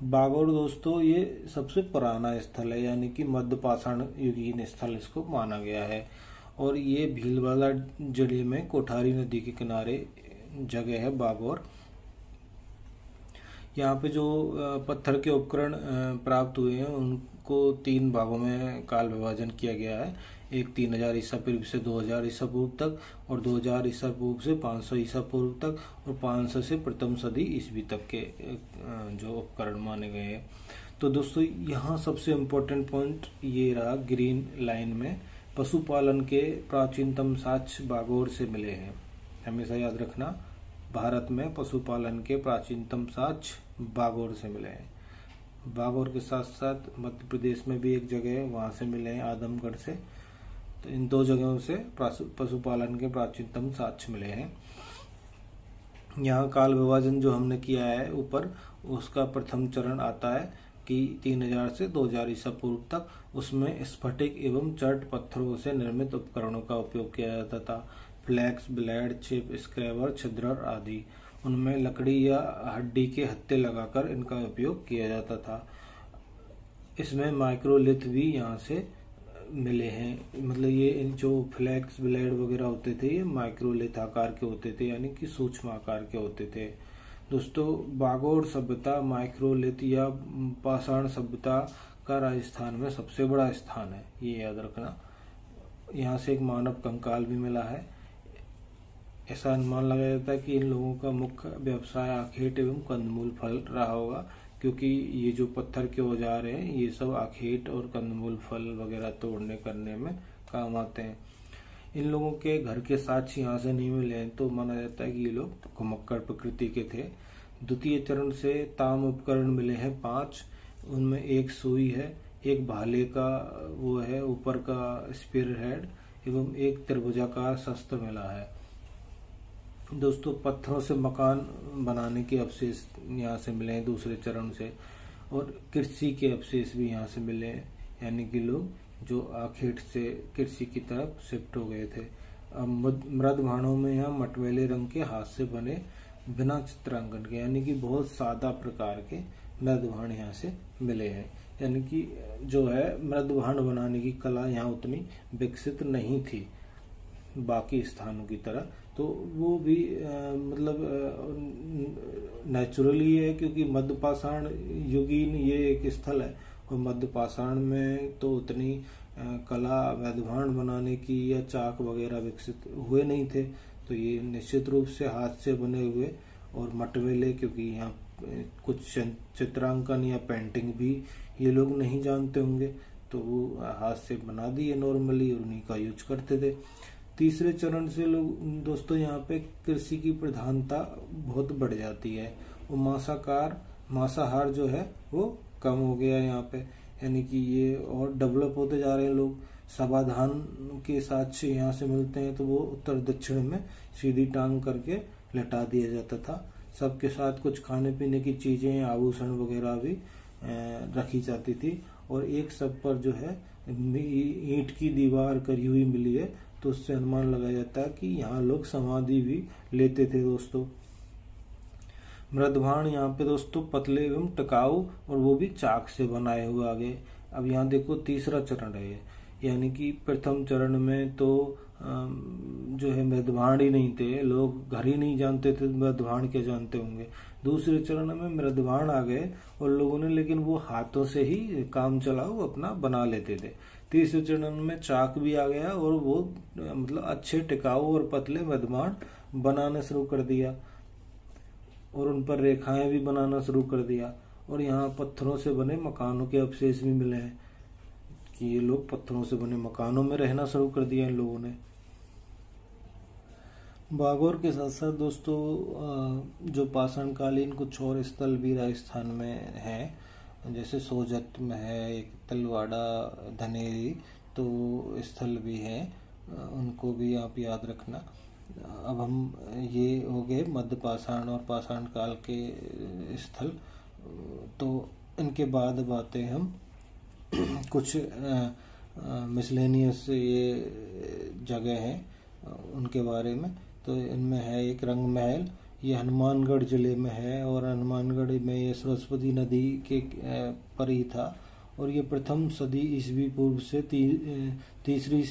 बागौर दोस्तों ये सबसे पुराना स्थल है, यानी कि मध्य पाषाण युगीन स्थल इसको माना गया है। और ये भीलवाड़ा जिले में कोठारी नदी के किनारे जगह है बागौर। यहाँ पे जो पत्थर के उपकरण प्राप्त हुए हैं उनको 3 भागों में काल विभाजन किया गया है। एक 3000 ईसा पूर्व से 2000 ईसा पूर्व तक, और 2000 ईसा पूर्व से 500 ईसा पूर्व तक, और 500 से प्रथम सदी ईस्वी तक के जो उपकरण माने गए हैं। तो दोस्तों यहाँ सबसे इम्पोर्टेंट पॉइंट ये रहा, ग्रीन लाइन में पशुपालन के प्राचीनतम साक्ष्य बागौर से मिले हैं। हमेशा याद रखना, भारत में पशुपालन के प्राचीनतम साक्ष्य बागौर से मिले हैं। बागौर के साथ साथ मध्य प्रदेश में भी एक जगह है, वहां से मिले हैं आदमगढ़ से। तो इन 2 जगहों से पशुपालन के प्राचीनतम साक्ष्य मिले हैं। यहाँ काल विभाजन जो हमने किया है ऊपर, उसका प्रथम चरण आता है कि 3000 से 2000 ईसा पूर्व तक। उसमें स्फटिक एवं चर्ट पत्थरों से निर्मित उपकरणों का उपयोग किया जाता था। फ्लैक्स, ब्लेड, चिप, स्क्रैबर, छिद्रर आदि। उनमें लकड़ी या हड्डी के हत्थे लगाकर इनका उपयोग किया जाता था। इसमें माइक्रोलिथ भी यहाँ से मिले हैं। मतलब ये जो फ्लैक्स ब्लेड वगैरह होते थे ये माइक्रोलिथ आकार के होते थे, यानी कि सूक्ष्म आकार के होते थे। दोस्तों, बागोर सभ्यता माइक्रोलिथ या पाषाण सभ्यता का राजस्थान में सबसे बड़ा स्थान है, ये याद रखना। यहाँ से एक मानव कंकाल भी मिला है। ऐसा अनुमान लगाया जाता है कि इन लोगों का मुख्य व्यवसाय आखेट एवं कंदमूल फल रहा होगा, क्योंकि ये जो पत्थर के औजार हैं ये सब आखेट और कंदमूल फल वगैरह तोड़ने करने में काम आते हैं। इन लोगों के घर के साक्ष्य यहाँ से नहीं मिले हैं, तो माना जाता है कि ये लोग घुमक्कड़ प्रकृति के थे। द्वितीय चरण से ताम उपकरण मिले हैं 5, उनमें एक सुई है, एक भाले का वो है ऊपर का स्पीयर हेड एवं एक त्रिभुजाकार शस्त्र मिला है। दोस्तों, पत्थरों से मकान बनाने के अवशेष यहाँ से मिले हैं दूसरे चरण से, और कृषि के अवशेष भी यहाँ से मिले हैं, यानी कि लोग जो आखेट से कृषि की तरफ शिफ्ट हो गए थे। मृद भाणों में यहाँ मटमैले रंग के हाथ से बने बिना चित्रांकन के, यानी कि बहुत सादा प्रकार के मृद भाण यहाँ से मिले हैं। यानी कि जो है मृद भाण बनाने की कला यहाँ उतनी विकसित नहीं थी बाकी स्थानों की तरह, तो वो भी मतलब नेचुरली है, क्योंकि मध्य पाषाण युगीन ये एक स्थल है और मध्य पाषाण में तो उतनी कला वेदभाण बनाने की या चाक वगैरह विकसित हुए नहीं थे। तो ये निश्चित रूप से हाथ से बने हुए और मटमैले, क्योंकि यहाँ कुछ चित्रांकन या पेंटिंग भी ये लोग नहीं जानते होंगे, तो वो हाथ से बना दिए नॉर्मली और उन्हीं का यूज करते थे। तीसरे चरण से लोग दोस्तों यहाँ पे कृषि की प्रधानता बहुत बढ़ जाती है और मांसाहार जो है वो कम हो गया यहाँ पे, यानी कि ये और डेवलप होते जा रहे हैं लोग। समाधान के साक्ष्य यहाँ से मिलते हैं, तो वो उत्तर दक्षिण में सीधी टांग करके लटा दिया जाता था। सबके साथ कुछ खाने पीने की चीजें, आभूषण वगैरह भी रखी जाती थी, और एक सब पर जो है ईंट की दीवार करी हुई मिली है, तो उससे अनुमान लगाया जाता है कि यहाँ लोग समाधि भी लेते थे। दोस्तों, मृदभाण यहाँ पे दोस्तों पतले एवं टिकाऊ, और वो भी चाक से बनाए हुए आ गए। अब यहाँ देखो तीसरा चरण है, यानी कि प्रथम चरण में तो जो है मृदभाण ही नहीं थे, लोग घर ही नहीं जानते थे मृदभाण क्या जानते होंगे। दूसरे चरण में मृदभाण आ गए और लोगों ने, लेकिन वो हाथों से ही काम चलाओ अपना बना लेते थे। तीसरे चरण में चाक भी आ गया और वो मतलब अच्छे टिकाऊ और पतले मृदभाण बनाना शुरू कर दिया और उन पर रेखाएं भी बनाना शुरू कर दिया। और यहाँ पत्थरों से बने मकानों के अवशेष भी मिले हैं कि ये लोग पत्थरों से बने मकानों में रहना शुरू कर दिया इन लोगों ने। बागौर के साथ साथ दोस्तों जो पाषाणकालीन कुछ और स्थल भी राजस्थान में हैं, जैसे सोजत में है एक, तलवाड़ा, धनेरी, तो स्थल भी हैं, उनको भी आप याद रखना। अब हम ये हो गए मध्य पाषाण और पाषाण काल के स्थल, तो इनके बाद बातें हम कुछ मिसलेनियस ये जगह हैं उनके बारे में। तो इनमें है एक रंग महल, ये हनुमानगढ़ जिले में है, और हनुमानगढ़ में ये सरस्वती नदी के पर ही था, और ये प्रथम सदी ईस्वी पूर्व से तीसरी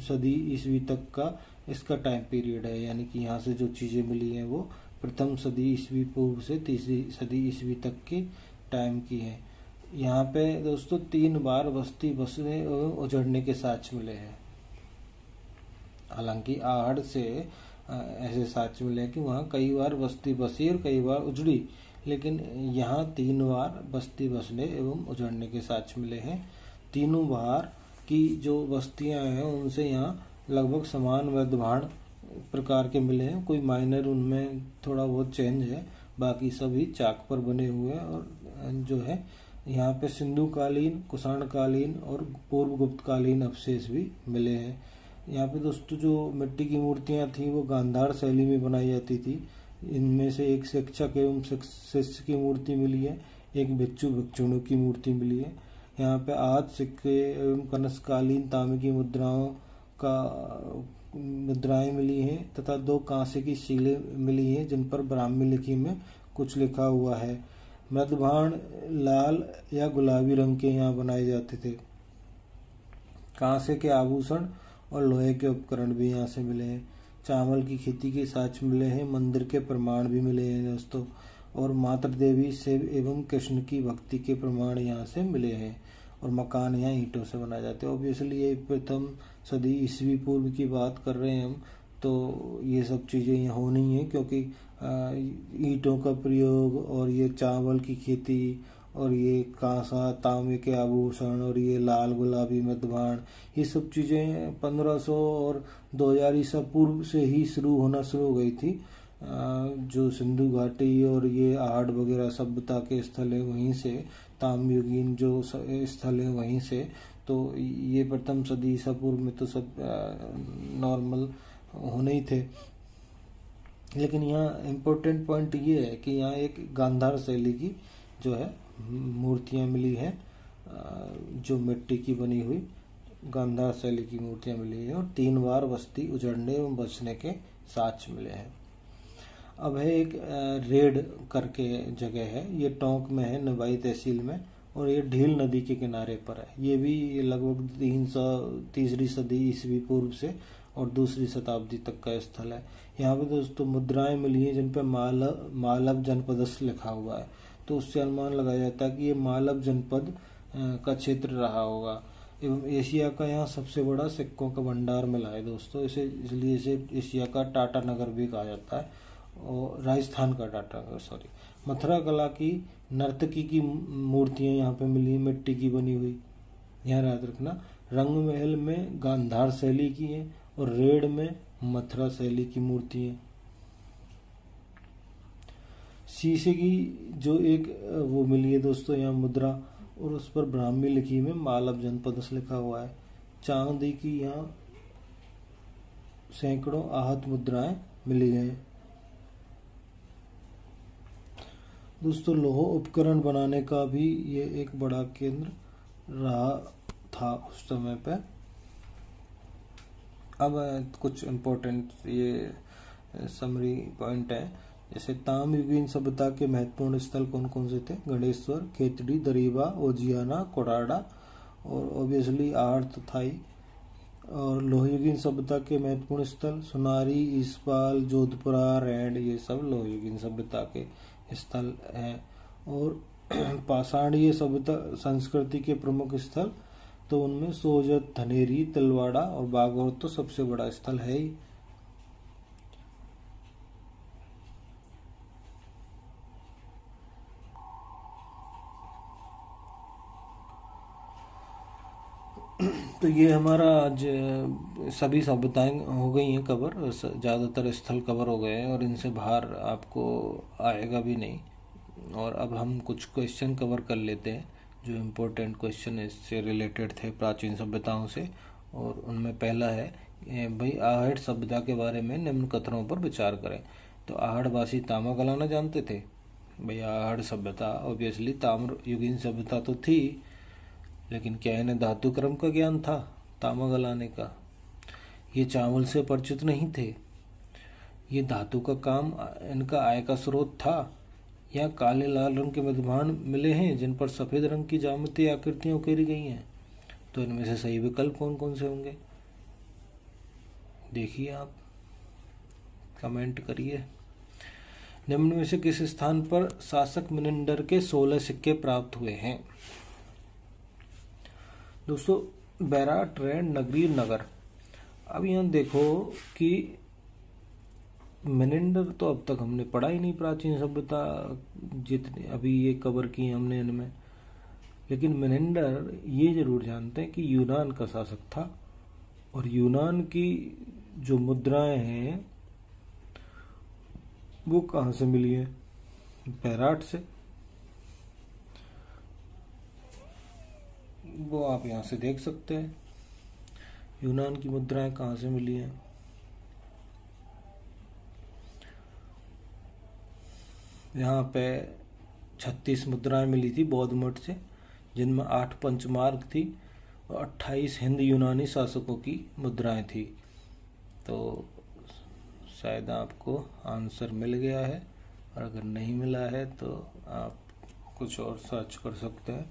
सदी ईस्वी तक का इसका टाइम पीरियड है। यानी कि यहाँ से जो चीजें मिली हैं वो प्रथम सदी ईस्वी पूर्व से तीसरी सदी ईस्वी तक की टाइम की है। यहाँ पे दोस्तों 3 बार बस्ती बसने और उजड़ने के साक्ष्य मिले हैं। हालांकि आहड़ से ऐसे साक्ष्य मिले कि वहाँ कई बार बस्ती बसी और कई बार उजड़ी, लेकिन यहाँ 3 बार बस्ती बसने एवं उजड़ने के साक्ष्य मिले हैं। तीनों बार की जो बस्तियां हैं उनसे यहाँ लगभग समान मृदभाण प्रकार के मिले हैं, कोई माइनर उनमें थोड़ा बहुत चेंज है, बाकी सभी चाक पर बने हुए हैं। और जो है यहाँ पे सिंधु कालीन, कुषाण कालीन और पूर्व गुप्त कालीन अवशेष भी मिले हैं। यहाँ पे दोस्तों जो मिट्टी की मूर्तियां थी वो गांधार शैली में बनाई जाती थी। इनमें से एक शिक्षक एवं शिष्य की मूर्ति मिली है, एक भिक्षु भिक्षुणी की मूर्ति मिली है। यहाँ पे आज सिक्के एवं कनशकालीन तांबे की मुद्राएं मिली हैं तथा 2 कांसे की शीलें मिली हैं जिन पर ब्राह्मी लिपि में कुछ लिखा हुआ है। मृदभाण लाल या गुलाबी रंग के यहाँ बनाए जाते थे। कांसे के आभूषण और लोहे के उपकरण भी यहाँ से मिले हैं। चावल की खेती के साक्ष्य मिले हैं। मंदिर के प्रमाण भी मिले हैं दोस्तों। और मातृ देवी शिव एवं कृष्ण की भक्ति के प्रमाण यहाँ से मिले हैं। और मकान यहाँ ईंटों से बनाए जाते हैं। ऑब्वियसली ये प्रथम सदी ईस्वी पूर्व की बात कर रहे हैं हम, तो ये सब चीज़ें यहाँ होनी है, क्योंकि ईंटों का प्रयोग और ये चावल की खेती और ये कांसा तांबे के आभूषण और ये लाल गुलाबी मृदभाण, ये सब चीज़ें 1500 और 2000 ईसा पूर्व से ही शुरू होना शुरू हो गई थी। जो सिंधु घाटी और ये आहड़ वगैरह सभ्यता के स्थल है वहीं से, ताम्रयुगीन जो स्थल है वहीं से, तो ये प्रथम सदी ईसा पूर्व में तो सब नॉर्मल होने ही थे। लेकिन यहाँ इम्पोर्टेंट पॉइंट ये है कि यहाँ एक गांधार शैली की जो है मूर्तियाँ मिली हैं, जो मिट्टी की बनी हुई गांधार शैली की मूर्तियाँ मिली हैं। और 3 बार बस्ती उजड़ने एवं बचने के साक्ष्य मिले हैं। अब है एक रेड करके जगह है, ये टोंक में है, निवाई तहसील में, और ये ढील नदी के किनारे पर है। ये भी लगभग 303 सदी ईस्वी पूर्व से और 2री शताब्दी तक का स्थल है। यहाँ पे दोस्तों मुद्राएं मिली हैं जिन पर मालव जनपदस्थ लिखा हुआ है, तो उससे अनुमान लगाया जाता है कि ये मालव जनपद का क्षेत्र रहा होगा। एवं एशिया का यहाँ सबसे बड़ा सिक्कों का भंडार मिला है दोस्तों, इसलिए इसे एशिया का टाटा नगर भी कहा जाता है, और राजस्थान का टाटा नगर, सॉरी। मथुरा कला की नर्तकी की मूर्तियाँ यहाँ पे मिली, मिट्टी की बनी हुई, यहाँ याद रखना। रंग महल में गांधार शैली की है और रेड में मथुरा शैली की मूर्ति है। शीशे की जो एक वो मिली है दोस्तों यहाँ मुद्रा, और उस पर ब्राह्मी लिखी में मालव जनपद लिखा हुआ है। चांदी की यहाँ सैकड़ों आहत मुद्राएं मिली हैं दोस्तों। लोह उपकरण बनाने का भी ये एक बड़ा केंद्र रहा था उस समय पे। अब कुछ इम्पोर्टेंट ये समरी पॉइंट है, जैसे ताम्रयुगीन सभ्यता के महत्वपूर्ण स्थल कौन कौन से थे? गणेश्वर, खेतड़ी, दरीबा, ओजियाना, कोडाडा और ऑब्वियसली आहड़ थाई। और लोहयुगीन सभ्यता के महत्वपूर्ण स्थल सुनारी, ईसपाल, जोधपुरा, रैंड, ये सब लोहयुगीन सभ्यता के स्थल हैं। और पाषाणीय सभ्यता संस्कृति के प्रमुख स्थल तो उनमें सोजत, धनेरी, तिलवाड़ा और बागौर तो सबसे बड़ा स्थल है ही। तो ये हमारा आज सभी सभ्यताएं हो गई हैं कवर, ज़्यादातर स्थल कवर हो गए हैं और इनसे बाहर आपको आएगा भी नहीं। और अब हम कुछ क्वेश्चन कवर कर लेते हैं जो इम्पोर्टेंट क्वेश्चन इससे रिलेटेड थे प्राचीन सभ्यताओं से। और उनमें पहला है भाई आहड़ सभ्यता के बारे में निम्न कथनों पर विचार करें। तो आहड़वासी तांबा गलाना जानते थे? भाई आहड़ सभ्यता ऑब्वियसली ताम्र युगीन सभ्यता तो थी, लेकिन क्या इन्हें धातु क्रम का ज्ञान था तांबा गलाने का? ये चावल से परिचित नहीं थे। ये धातु का काम इनका आय का स्रोत था। यहाँ काले लाल रंग के मृदभाण मिले हैं जिन पर सफ़ेद रंग की ज्यामितीय आकृतियाँ उकेरी गई हैं। तो इनमें से सही विकल्प कौन कौन से होंगे? देखिए आप, कमेंट करिए। निम्न में से किस स्थान पर शासक मिनिंडर के 16 सिक्के प्राप्त हुए हैं? दोस्तों बैराट, रैंड, नगरी, नगर। अब यहाँ देखो कि मिनिंडर तो अब तक हमने पढ़ा ही नहीं, प्राचीन सभ्यता जितनी अभी ये कवर की हमने इनमें। लेकिन मिनिंडर ये जरूर जानते हैं कि यूनान का शासक था, और यूनान की जो मुद्राएं हैं वो कहाँ से मिली है? बैराट से। वो आप यहाँ से देख सकते हैं यूनान की मुद्राएं कहाँ से मिली हैं। यहाँ पे 36 मुद्राएं मिली थी बौद्ध मठ से, जिनमें 8 पंचमार्क थी और 28 हिंद यूनानी शासकों की मुद्राएं थी। तो शायद आपको आंसर मिल गया है, और अगर नहीं मिला है तो आप कुछ और सर्च कर सकते हैं।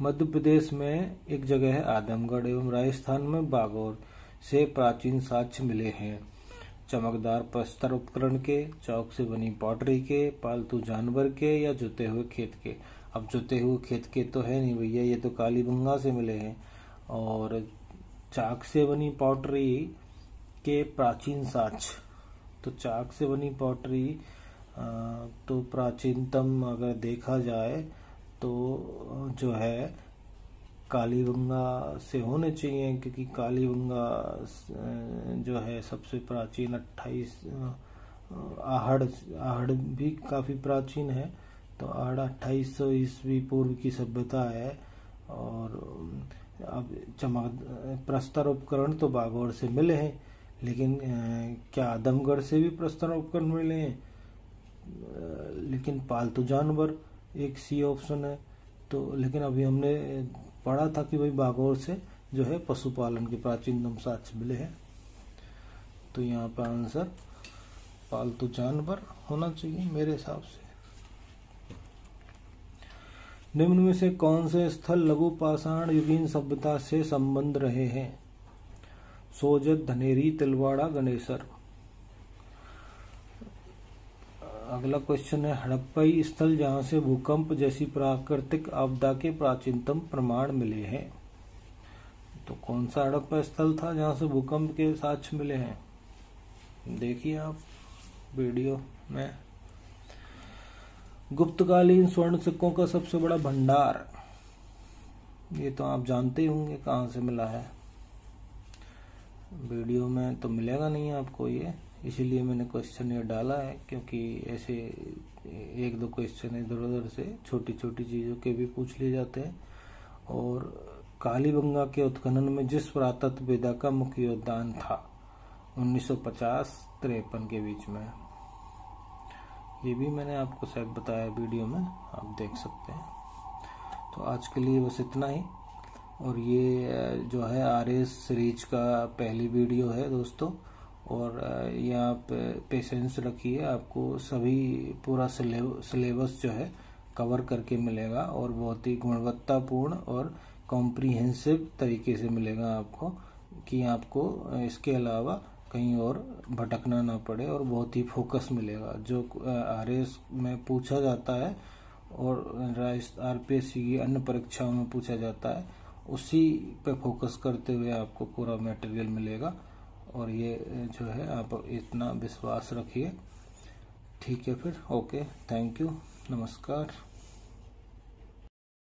मध्य प्रदेश में एक जगह है आदमगढ़ एवं राजस्थान में बागौर से प्राचीन साक्ष्य मिले हैं। चमकदार प्रस्तर उपकरण के, चौक से बनी पॉटरी के, पालतू जानवर के या जुते हुए खेत के। अब जुते हुए खेत के तो है नहीं भैया, ये तो कालीबंगा से मिले हैं। और चाक से बनी पॉटरी के प्राचीन साक्ष्य, तो चाक से बनी पॉटरी तो प्राचीनतम अगर देखा जाए तो जो है कालीबंगा से होने चाहिए, क्योंकि कालीबंगा जो है सबसे प्राचीन 28 आहड़ भी काफ़ी प्राचीन है, तो आहड़ 2800 ईस्वी पूर्व की सभ्यता है। और अब प्रस्तर उपकरण तो बागौर से मिले हैं, लेकिन क्या आदमगढ़ से भी प्रस्तर उपकरण मिले हैं? लेकिन पालतू जानवर एक सी ऑप्शन है। तो लेकिन अभी हमने पढ़ा था कि भाई बागौर से जो है पशुपालन के प्राचीनतम साक्ष्य मिले हैं, तो यहाँ पर आंसर पालतू जानवर होना चाहिए मेरे हिसाब से। निम्न में से कौन से स्थल लघु पाषाण युगीन सभ्यता से संबंध रहे हैं? सोजत, धनेरी, तिलवाड़ा, गणेसर। अगला क्वेश्चन है हड़प्पाई स्थल जहां से भूकंप जैसी प्राकृतिक आपदा के प्राचीनतम प्रमाण मिले हैं। तो कौन सा हड़प्पा स्थल था जहां से भूकंप के साक्ष्य मिले हैं? देखिए आप वीडियो में। गुप्तकालीन स्वर्ण सिक्कों का सबसे बड़ा भंडार, ये तो आप जानते ही होंगे कहाँ से मिला है। वीडियो में तो मिलेगा नहीं आपको ये, इसीलिए मैंने क्वेश्चन ये डाला है, क्योंकि ऐसे एक दो क्वेश्चन इधर उधर से छोटी छोटी चीज़ों के भी पूछ लिए जाते हैं। और कालीबंगा के उत्खनन में जिस पुरातत्व वेदा का मुख्य योगदान था 1950-53 के बीच में, ये भी मैंने आपको शायद बताया वीडियो में, आप देख सकते हैं। तो आज के लिए बस इतना ही। और ये जो है RS सीरीज का पहली वीडियो है दोस्तों, और यहाँ पे पेशेंस रखिए, आपको सभी पूरा सिलेबस जो है कवर करके मिलेगा, और बहुत ही गुणवत्तापूर्ण और कॉम्प्रिहेंसिव तरीके से मिलेगा आपको, कि आपको इसके अलावा कहीं और भटकना ना पड़े, और बहुत ही फोकस मिलेगा। जो RS में पूछा जाता है और RPSC की अन्य परीक्षाओं में पूछा जाता है, उसी पे फोकस करते हुए आपको पूरा मटेरियल मिलेगा। और ये जो है आप इतना विश्वास रखिए। ठीक है फिर, ओके, थैंक यू, नमस्कार।